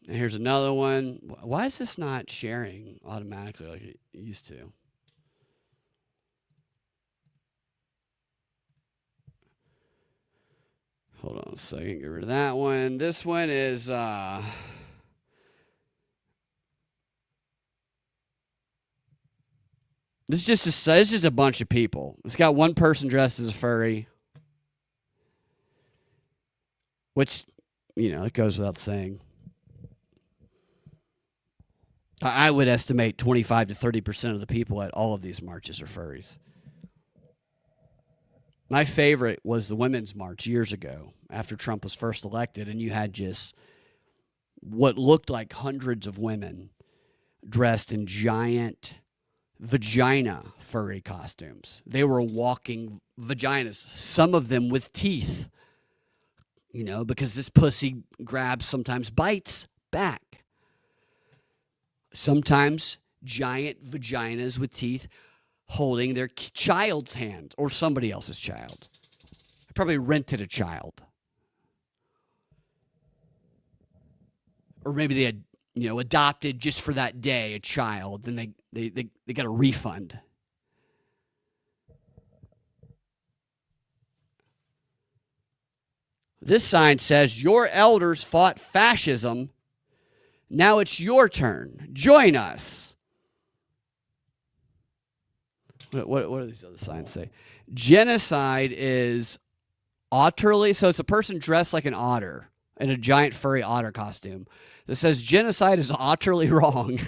And here's another one. Why is this not sharing automatically like it used to? Hold on a second, get rid of that one. This one is this is just a bunch of people. It's got one person dressed as a furry, which, you know, it goes without saying. I would estimate 25 to 30% of the people at all of these marches are furries. My favorite was the Women's March years ago after Trump was first elected, and you had just what looked like hundreds of women dressed in giant vagina furry costumes. They were walking vaginas, some of them with teeth, you know, because this pussy grabs, sometimes bites back. Sometimes giant vaginas with teeth holding their child's hand or somebody else's child. I probably rented a child. Or maybe they had, you know, adopted just for that day a child. Then they got a refund. This sign says, your elders fought fascism. Now it's your turn. Join us. What do these other signs say? Genocide is otterly. So it's a person dressed like an otter in a giant furry otter costume that says genocide is utterly wrong.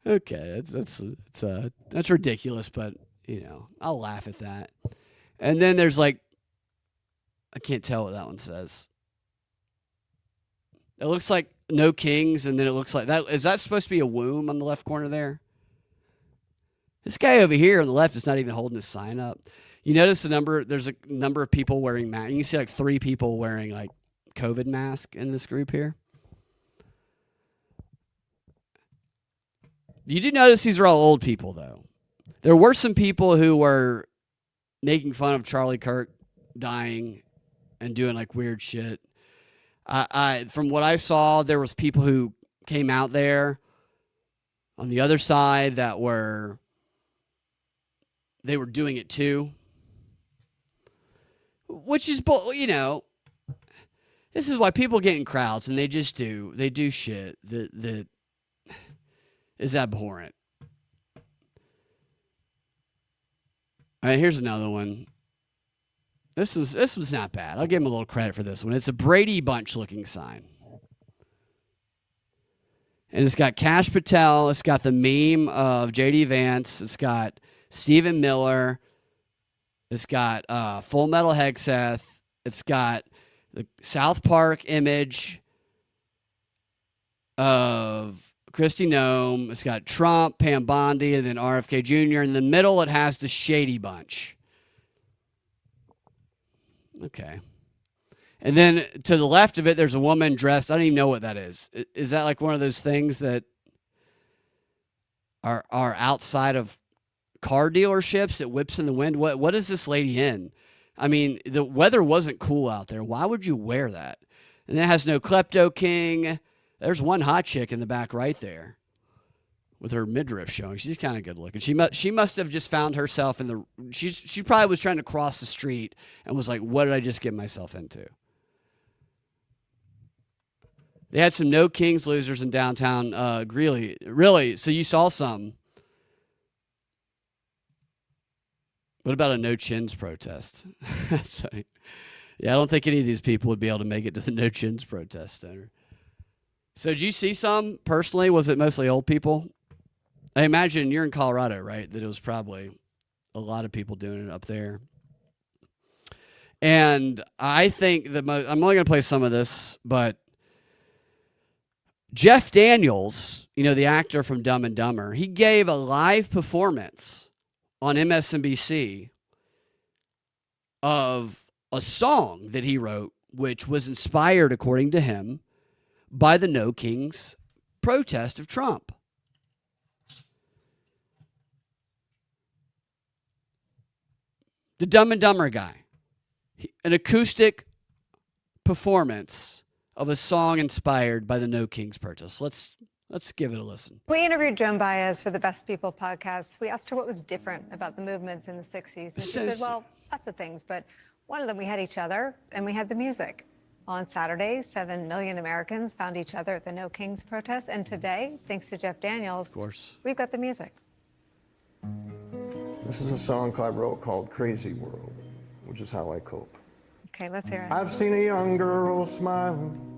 Okay, that's ridiculous, but you know, I'll laugh at that. And then there's like, I can't tell what that one says. It looks like No Kings, and then it looks like that. Is that supposed to be a womb on the left corner there? This guy over here on the left is not even holding his sign up. You notice there's a number of people wearing masks. You can see like 3 people wearing like COVID mask in this group here. You do notice these are all old people, though. There were some people who were making fun of Charlie Kirk dying and doing like weird shit. From what I saw, there was people who came out there on the other side that they were doing it too. Which is, this is why people get in crowds and they do shit that is abhorrent. All right, here's another one. This was not bad. I'll give him a little credit for this one. It's a Brady Bunch looking sign. And it's got Kash Patel. It's got the meme of J.D. Vance. It's got Stephen Miller. It's got Full Metal Hexeth. It's got the South Park image of Kristi Noem. It's got Trump, Pam Bondi, and then RFK Jr. In the middle, it has the Shady Bunch. Okay. And then to the left of it, there's a woman dressed. I don't even know what that is. Is that like one of those things that are outside of car dealerships that whips in the wind? What is this lady in? I mean, the weather wasn't cool out there. Why would you wear that? And it has no Klepto King. There's one hot chick in the back right there with her midriff showing. She's kind of good looking. She must have just found herself in the... She probably was trying to cross the street and was like, what did I just get myself into? They had some No Kings losers in downtown Greeley. Really? So you saw some. What about a No Chins protest? Yeah, I don't think any of these people would be able to make it to the No Chins protest center. So did you see some personally? Was it mostly old people? I imagine you're in Colorado, right? That it was probably a lot of people doing it up there. And I think I'm only going to play some of this, but Jeff Daniels, the actor from Dumb and Dumber, he gave a live performance on MSNBC of a song that he wrote, which was inspired, according to him, by the No Kings protest of Trump. The Dumb and Dumber guy. An acoustic performance of a song inspired by the No Kings protest. Let's give it a listen. We interviewed Joan Baez for the Best People podcast. We asked her what was different about the movements in the 60s. And she said, well, lots of things, but one of them, we had each other and we had the music. On Saturday, 7 million Americans found each other at the No Kings protest. And today, thanks to Jeff Daniels, of course, we've got the music. This is a song I wrote called Crazy World, which is how I cope. Okay, let's hear it. I've seen a young girl smiling.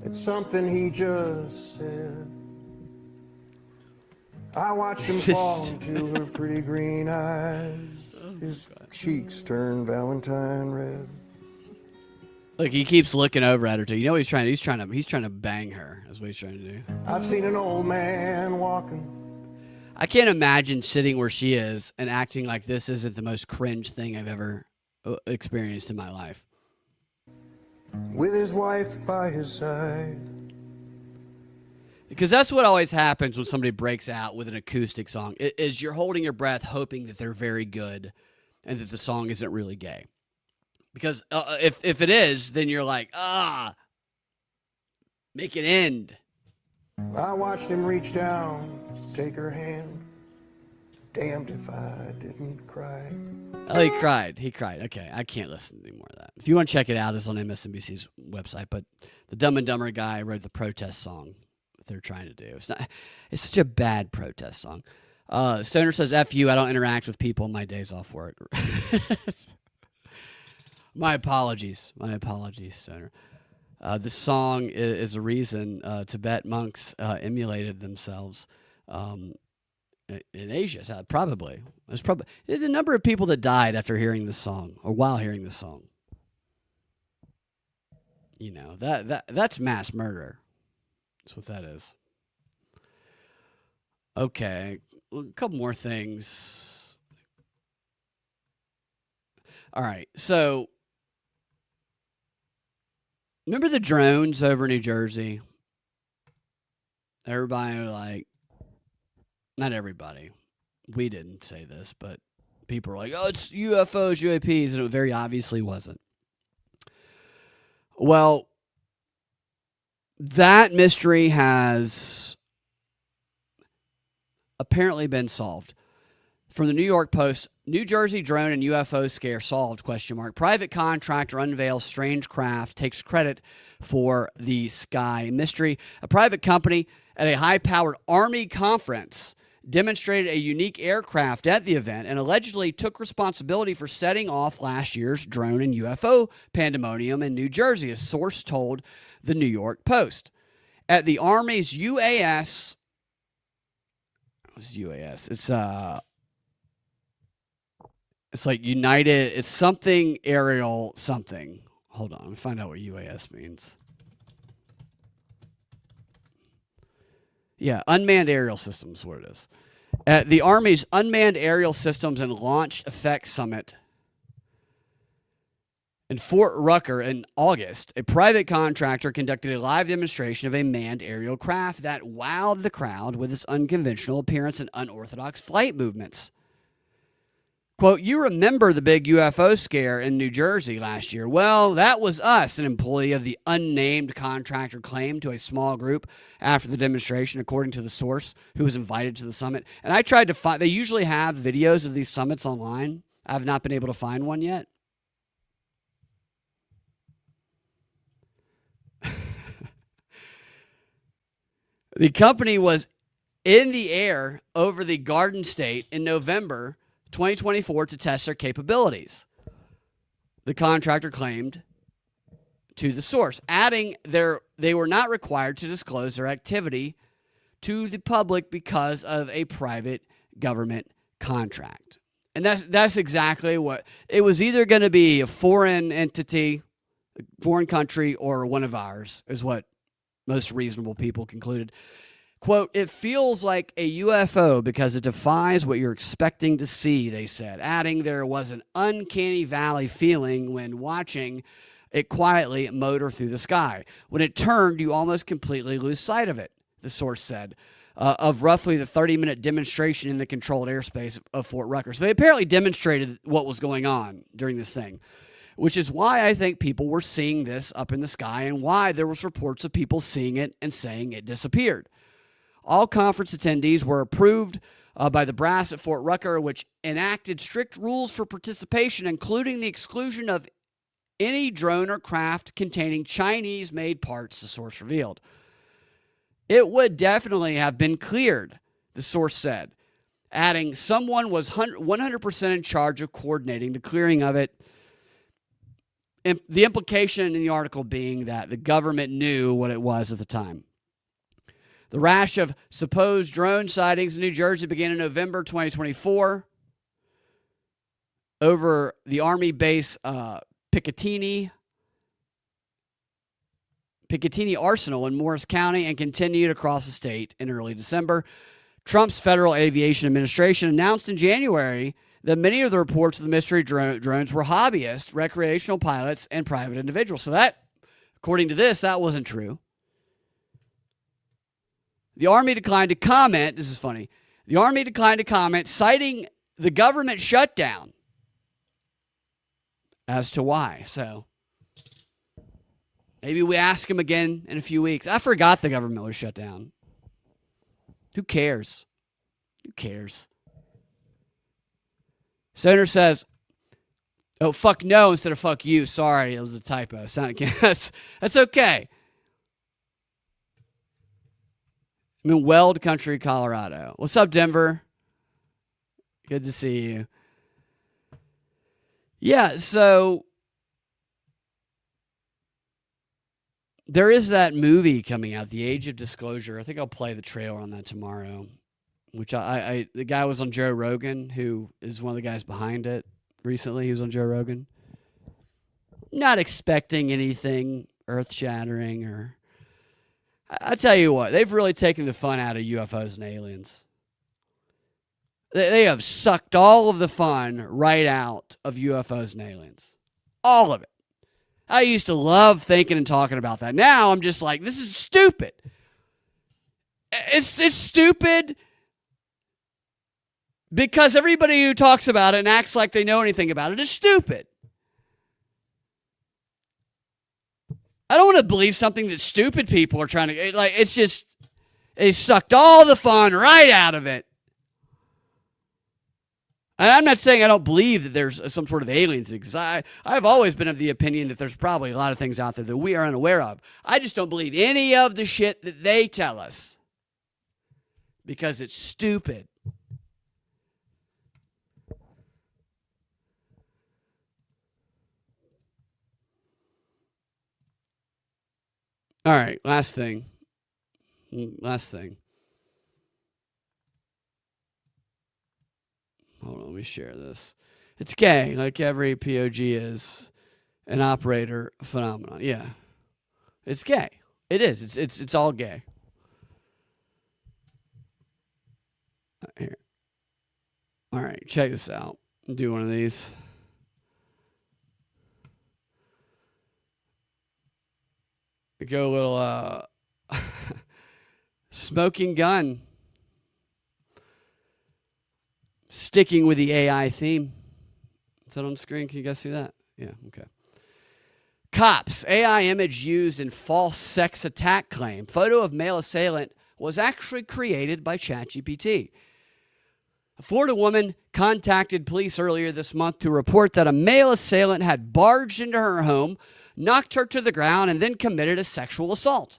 It's something he just said. I watched him fall into her pretty green eyes. His cheeks turn Valentine red. Look, he keeps looking over at her too. You know what he's trying to do? He's trying to bang her. That's what he's trying to do. I've seen an old man walking. I can't imagine sitting where she is and acting like this isn't the most cringe thing I've ever experienced in my life. With his wife by his side. Because that's what always happens when somebody breaks out with an acoustic song, is you're holding your breath hoping that they're very good and that the song isn't really gay. Because if it is, then you're like, make it end. I watched him reach down, take her hand. Damned if I didn't cry. Oh, he cried. Okay, I can't listen to any more of that. If you want to check it out, it's on MSNBC's website. But the Dumb and Dumber guy wrote the protest song that they're trying to do. It's such a bad protest song. Stoner says, F you, I don't interact with people on my days off work. My apologies, Stoner. This song is a reason Tibet monks emulated themselves in Asia. So probably. There's a number of people that died after hearing this song or while hearing this song. That's mass murder. That's what that is. Okay. a couple more things. All right. So remember the drones over New Jersey? Everybody like, not everybody. We didn't say this, but people were like, oh, it's UFOs, UAPs, and it very obviously wasn't. Well, that mystery has apparently been solved. From the New York Post, New Jersey drone and UFO scare solved, ? Private contractor unveils strange craft, takes credit for the sky mystery. A private company at a high-powered Army conference demonstrated a unique aircraft at the event and allegedly took responsibility for setting off last year's drone and UFO pandemonium in New Jersey, a source told the New York Post. At the Army's UAS, what's UAS? It's like United, it's something aerial something. Hold on, let me find out what UAS means. Yeah, unmanned aerial systems is what it is. At the Army's Unmanned Aerial Systems and Launch Effects Summit in Fort Rucker in August, a private contractor conducted a live demonstration of a manned aerial craft that wowed the crowd with its unconventional appearance and unorthodox flight movements. Quote, you remember the big UFO scare in New Jersey last year. Well, that was us, an employee of the unnamed contractor claimed to a small group after the demonstration, according to the source who was invited to the summit. And I tried to find, they usually have videos of these summits online. I have not been able to find one yet. The company was in the air over the Garden State in November 2024 to test their capabilities, the contractor claimed to the source, adding they were not required to disclose their activity to the public because of a private government contract. And that's exactly what it was, either going to be a foreign entity, a foreign country, or one of ours, is what most reasonable people concluded. Quote, it feels like a UFO because it defies what you're expecting to see, they said, adding there was an uncanny valley feeling when watching it quietly motor through the sky. When it turned, you almost completely lose sight of it, the source said, of roughly the 30-minute demonstration in the controlled airspace of Fort Rucker. So they apparently demonstrated what was going on during this thing, which is why I think people were seeing this up in the sky and why there was reports of people seeing it and saying it disappeared. All conference attendees were approved by the brass at Fort Rucker, which enacted strict rules for participation, including the exclusion of any drone or craft containing Chinese-made parts, the source revealed. It would definitely have been cleared, the source said, adding someone was 100% in charge of coordinating the clearing of it. The implication in the article being that the government knew what it was at the time. The rash of supposed drone sightings in New Jersey began in November 2024 over the Army base Picatinny Arsenal in Morris County and continued across the state in early December. Trump's Federal Aviation Administration announced in January that many of the reports of the mystery drones were hobbyists, recreational pilots, and private individuals. So that, according to this, that wasn't true. The Army declined to comment. This is funny. The Army declined to comment, citing the government shutdown as to why. So maybe we ask him again in a few weeks. I forgot the government was shut down. Who cares? Who cares? Senator says, oh, fuck no instead of fuck you. Sorry, it was a typo. That's okay. I'm in Weld Country, Colorado. What's up, Denver? Good to see you. Yeah, so there is that movie coming out, The Age of Disclosure. I think I'll play the trailer on that tomorrow, which the guy was on Joe Rogan, who is one of the guys behind it recently. He was on Joe Rogan. Not expecting anything earth-shattering or... I tell you what, they've really taken the fun out of UFOs and aliens. They have sucked all of the fun right out of UFOs and aliens. All of it. I used to love thinking and talking about that. Now I'm just like, this is stupid. It's stupid because everybody who talks about it and acts like they know anything about it is stupid. I don't want to believe something that stupid people are trying to, like, it's just, they sucked all the fun right out of it. And I'm not saying I don't believe that there's some sort of aliens, because I've always been of the opinion that there's probably a lot of things out there that we are unaware of. I just don't believe any of the shit that they tell us because it's stupid. All right, last thing. Hold on, let me share this. It's gay, like every POG is an operator phenomenon. Yeah, it's gay. It is. It's all gay. Here. All right, check this out. I'll do one of these. Go a little smoking gun. Sticking with the AI theme. Is that on the screen? Can you guys see that? Yeah, okay. Cops, AI image used in false sex attack claim. Photo of male assailant was actually created by ChatGPT. A Florida woman contacted police earlier this month to report that a male assailant had barged into her home, knocked her to the ground, and then committed a sexual assault.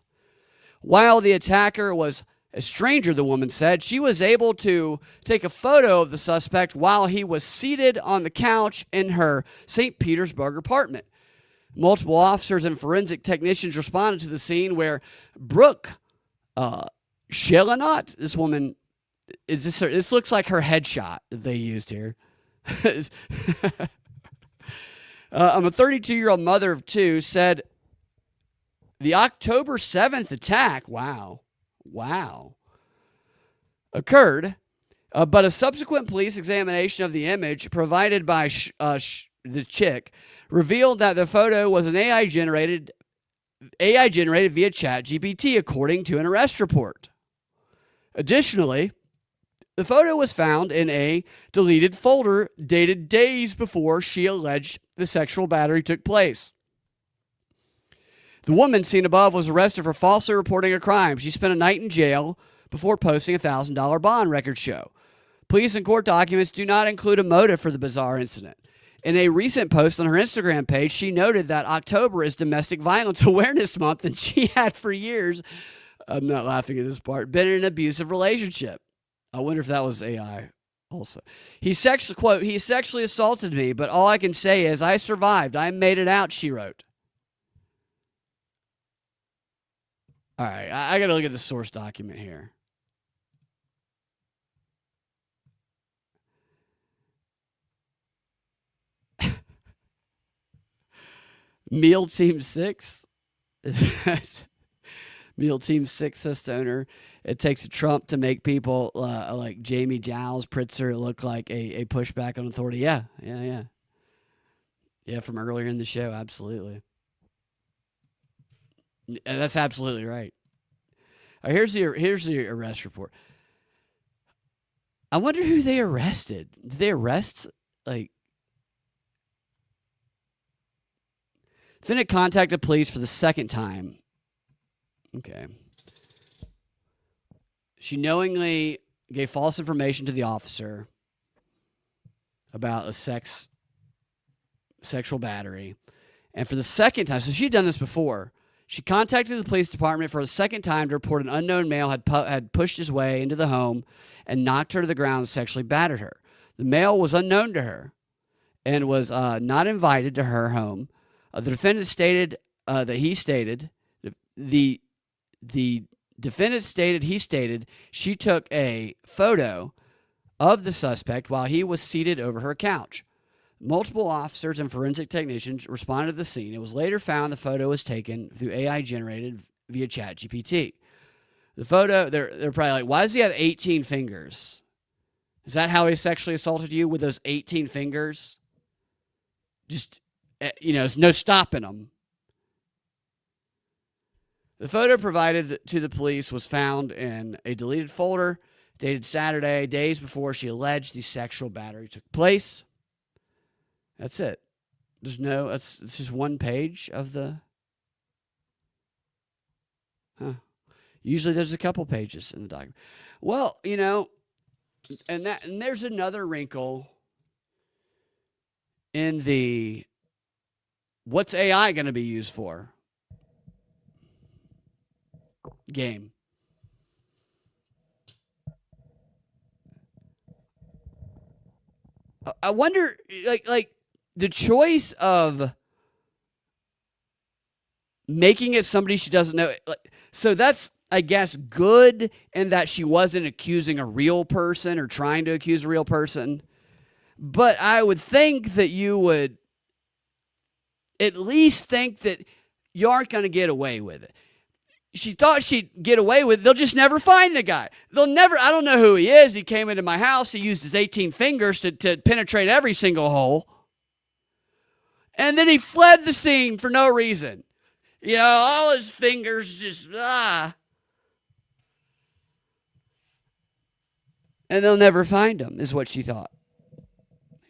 While the attacker was a stranger, the woman said, she was able to take a photo of the suspect while he was seated on the couch in her St. Petersburg apartment. Multiple officers and forensic technicians responded to the scene where Brooke Shelanot, this woman, this looks like her headshot that they used here. I'm a 32-year-old mother of two, said the October 7th attack, wow, occurred, but a subsequent police examination of the image provided by the chick revealed that the photo was an AI generated via ChatGPT, according to an arrest report. Additionally, the photo was found in a deleted folder dated days before she alleged the sexual battery took place. The woman seen above was arrested for falsely reporting a crime. She spent a night in jail before posting a $1,000 bond, records show. Police and court documents do not include a motive for the bizarre incident. In a recent post on her Instagram page, she noted that October is Domestic Violence Awareness Month, and she had for years, I'm not laughing at this part, been in an abusive relationship. I wonder if that was AI also. He sexually assaulted me, but all I can say is I survived. I made it out, she wrote. All right, I got to look at the source document here. Meal Team 6. Meal Team 6 says to owner, it takes a Trump to make people like Jamie Giles Pritzker look like a pushback on authority. Yeah, from earlier in the show, absolutely. And that's absolutely right. All right, here's the arrest report. I wonder who they arrested. Did they arrest, like... Defendant contacted police for the second time. Okay. She knowingly gave false information to the officer about a sexual battery. And for the second time, so she'd done this before, she contacted the police department for the second time to report an unknown male had pushed his way into the home and knocked her to the ground and sexually battered her. The male was unknown to her and was not invited to her home. The defendant stated she took a photo of the suspect while he was seated over her couch. Multiple officers and forensic technicians responded to the scene. It was later found the photo was taken through AI generated via ChatGPT. The photo, they're probably like, why does he have 18 fingers? Is that how he sexually assaulted you, with those 18 fingers? Just, no stopping him. The photo provided to the police was found in a deleted folder dated Saturday, days before she alleged the sexual battery took place. That's it. It's just one page of the... Usually there's a couple pages in the document. Well, and there's another wrinkle in the what's AI going to be used for game. I wonder, like the choice of making it somebody she doesn't know. So that's, I guess, good in that she wasn't accusing a real person or trying to accuse a real person. But I would think that you would at least think that you aren't going to get away with it. She thought she'd get away with it. They'll just never find the guy. I don't know who he is. He came into my house. He used his 18 fingers to penetrate every single hole. And then he fled the scene for no reason. All his fingers just, And they'll never find him, is what she thought.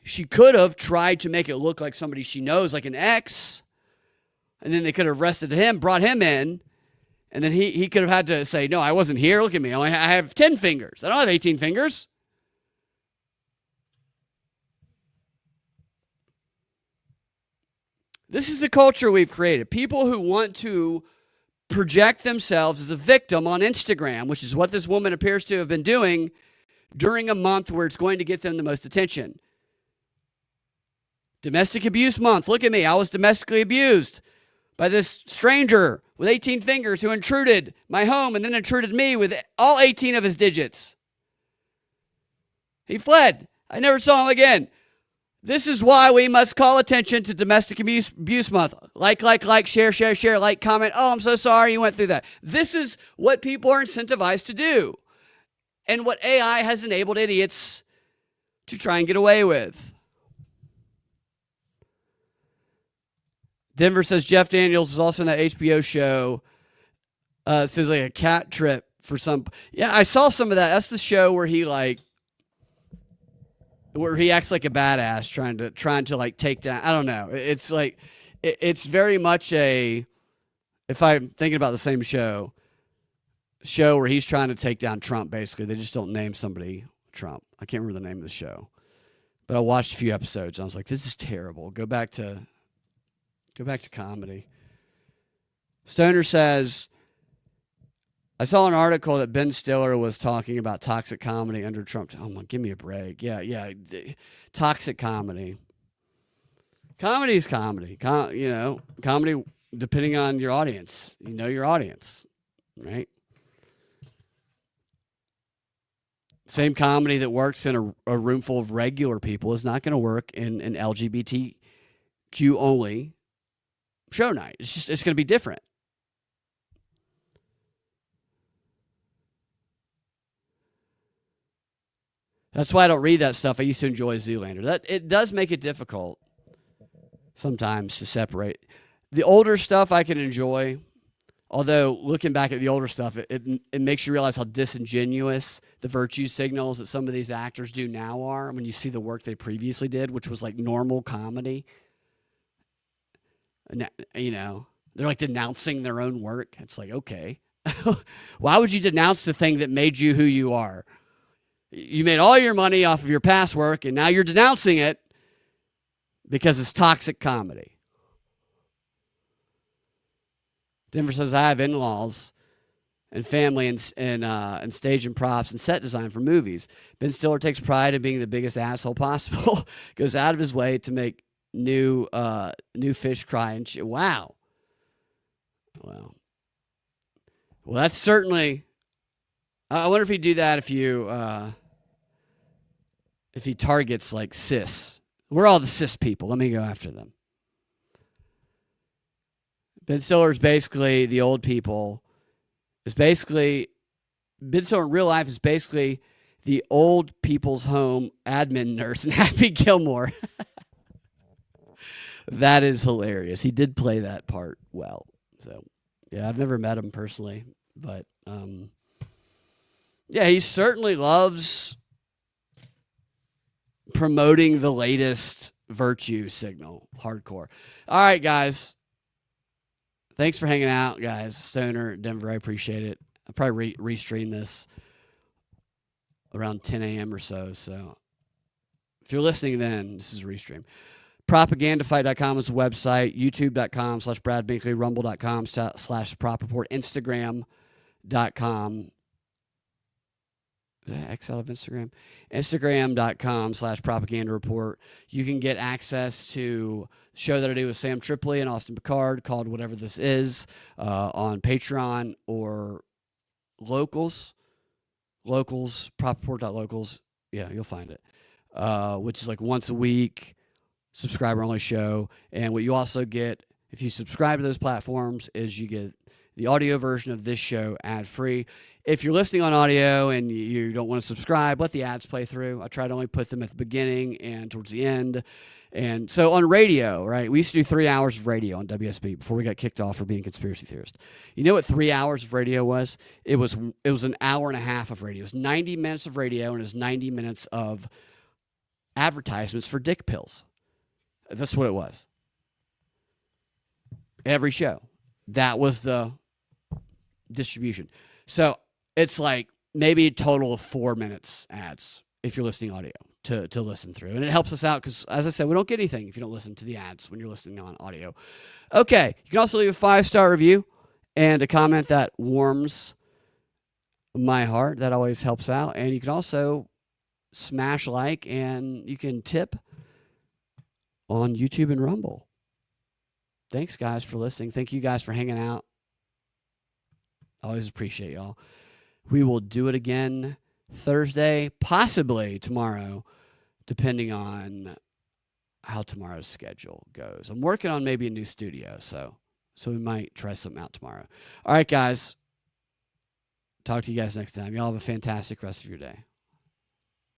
She could have tried to make it look like somebody she knows, like an ex. And then they could have arrested him, brought him in. And then he could have had to say, no, I wasn't here. Look at me. I have 10 fingers. I don't have 18 fingers. This is the culture we've created. People who want to project themselves as a victim on Instagram, which is what this woman appears to have been doing during a month where it's going to get them the most attention. Domestic abuse month. Look at me. I was domestically abused by this stranger with 18 fingers who intruded my home and then intruded me with all 18 of his digits. He fled. I never saw him again. This is why we must call attention to Domestic Abuse Month. Like, share, like, comment. Oh, I'm so sorry you went through that. This is what people are incentivized to do. And what AI has enabled idiots to try and get away with. Denver says Jeff Daniels is also in that HBO show. It says like a cat trip for some. Yeah, I saw some of that. That's the show where he acts like a badass trying to like take down. I don't know. It's like it's very much if I'm thinking about the same show where he's trying to take down Trump. Basically, they just don't name somebody Trump. I can't remember the name of the show, but I watched a few episodes and I was like, this is terrible. Go back to comedy. Stoner says, I saw an article that Ben Stiller was talking about toxic comedy under Trump. Oh, my, give me a break. Yeah. Toxic comedy. Comedy is comedy. Comedy, depending on your audience. You know your audience, right? Same comedy that works in a room full of regular people is not going to work in an LGBTQ only show night. It's going to be different. That's why I don't read that stuff. I used to enjoy Zoolander. It does make it difficult sometimes to separate. The older stuff I can enjoy, although looking back at the older stuff, it makes you realize how disingenuous the virtue signals that some of these actors do now are when you see the work they previously did, which was like normal comedy. They're like denouncing their own work. It's like, okay, why would you denounce the thing that made you who you are? You made all your money off of your past work, and now you're denouncing it because it's toxic comedy. Denver says, I have in-laws and family and stage and props and set design for movies. Ben Stiller takes pride in being the biggest asshole possible. Goes out of his way to make new fish cry and shit. Wow. Well, that's certainly... I wonder if he'd do that if he targets like cis. We're all the cis people. Let me go after them. Ben Stiller is basically the old people. Ben Stiller in real life is basically the old people's home admin nurse in Happy Gilmore. That is hilarious. He did play that part well. So, yeah, I've never met him personally, but yeah, he certainly loves promoting the latest virtue signal, hardcore. All right, guys. Thanks for hanging out, guys. Stoner, Denver, I appreciate it. I'll probably restream this around 10 a.m. or so. So if you're listening then, this is a restream. Propagandafight.com is the website. YouTube.com/Brad Binkley. Rumble.com/Prop Report. Instagram.com. Did I X out of Instagram? Instagram.com/Propaganda Report. You can get access to the show that I do with Sam Tripoli and Austin Picard called Whatever This Is on Patreon or Locals. Locals, propreport.locals. Yeah, you'll find it. Which is like once a week, subscriber-only show. And what you also get, if you subscribe to those platforms, is you get the audio version of this show ad-free. If you're listening on audio and you don't want to subscribe, let the ads play through. I try to only put them at the beginning and towards the end. And so on radio, right, we used to do 3 hours of radio on WSB before we got kicked off for being conspiracy theorists. You know what 3 hours of radio was? It was an hour and a half of radio. It was 90 minutes of radio, and it was 90 minutes of advertisements for dick pills. That's what it was. Every show. That was the distribution. So it's like maybe a total of 4 minutes ads if you're listening audio to listen through. And it helps us out because, as I said, we don't get anything if you don't listen to the ads when you're listening on audio. Okay. You can also leave a 5-star review and a comment that warms my heart. That always helps out. And you can also smash like and you can tip on YouTube and Rumble. Thanks, guys, for listening. Thank you guys for hanging out. Always appreciate y'all. We will do it again Thursday, possibly tomorrow, depending on how tomorrow's schedule goes. I'm working on maybe a new studio, so we might try something out tomorrow. All right, guys. Talk to you guys next time. Y'all have a fantastic rest of your day.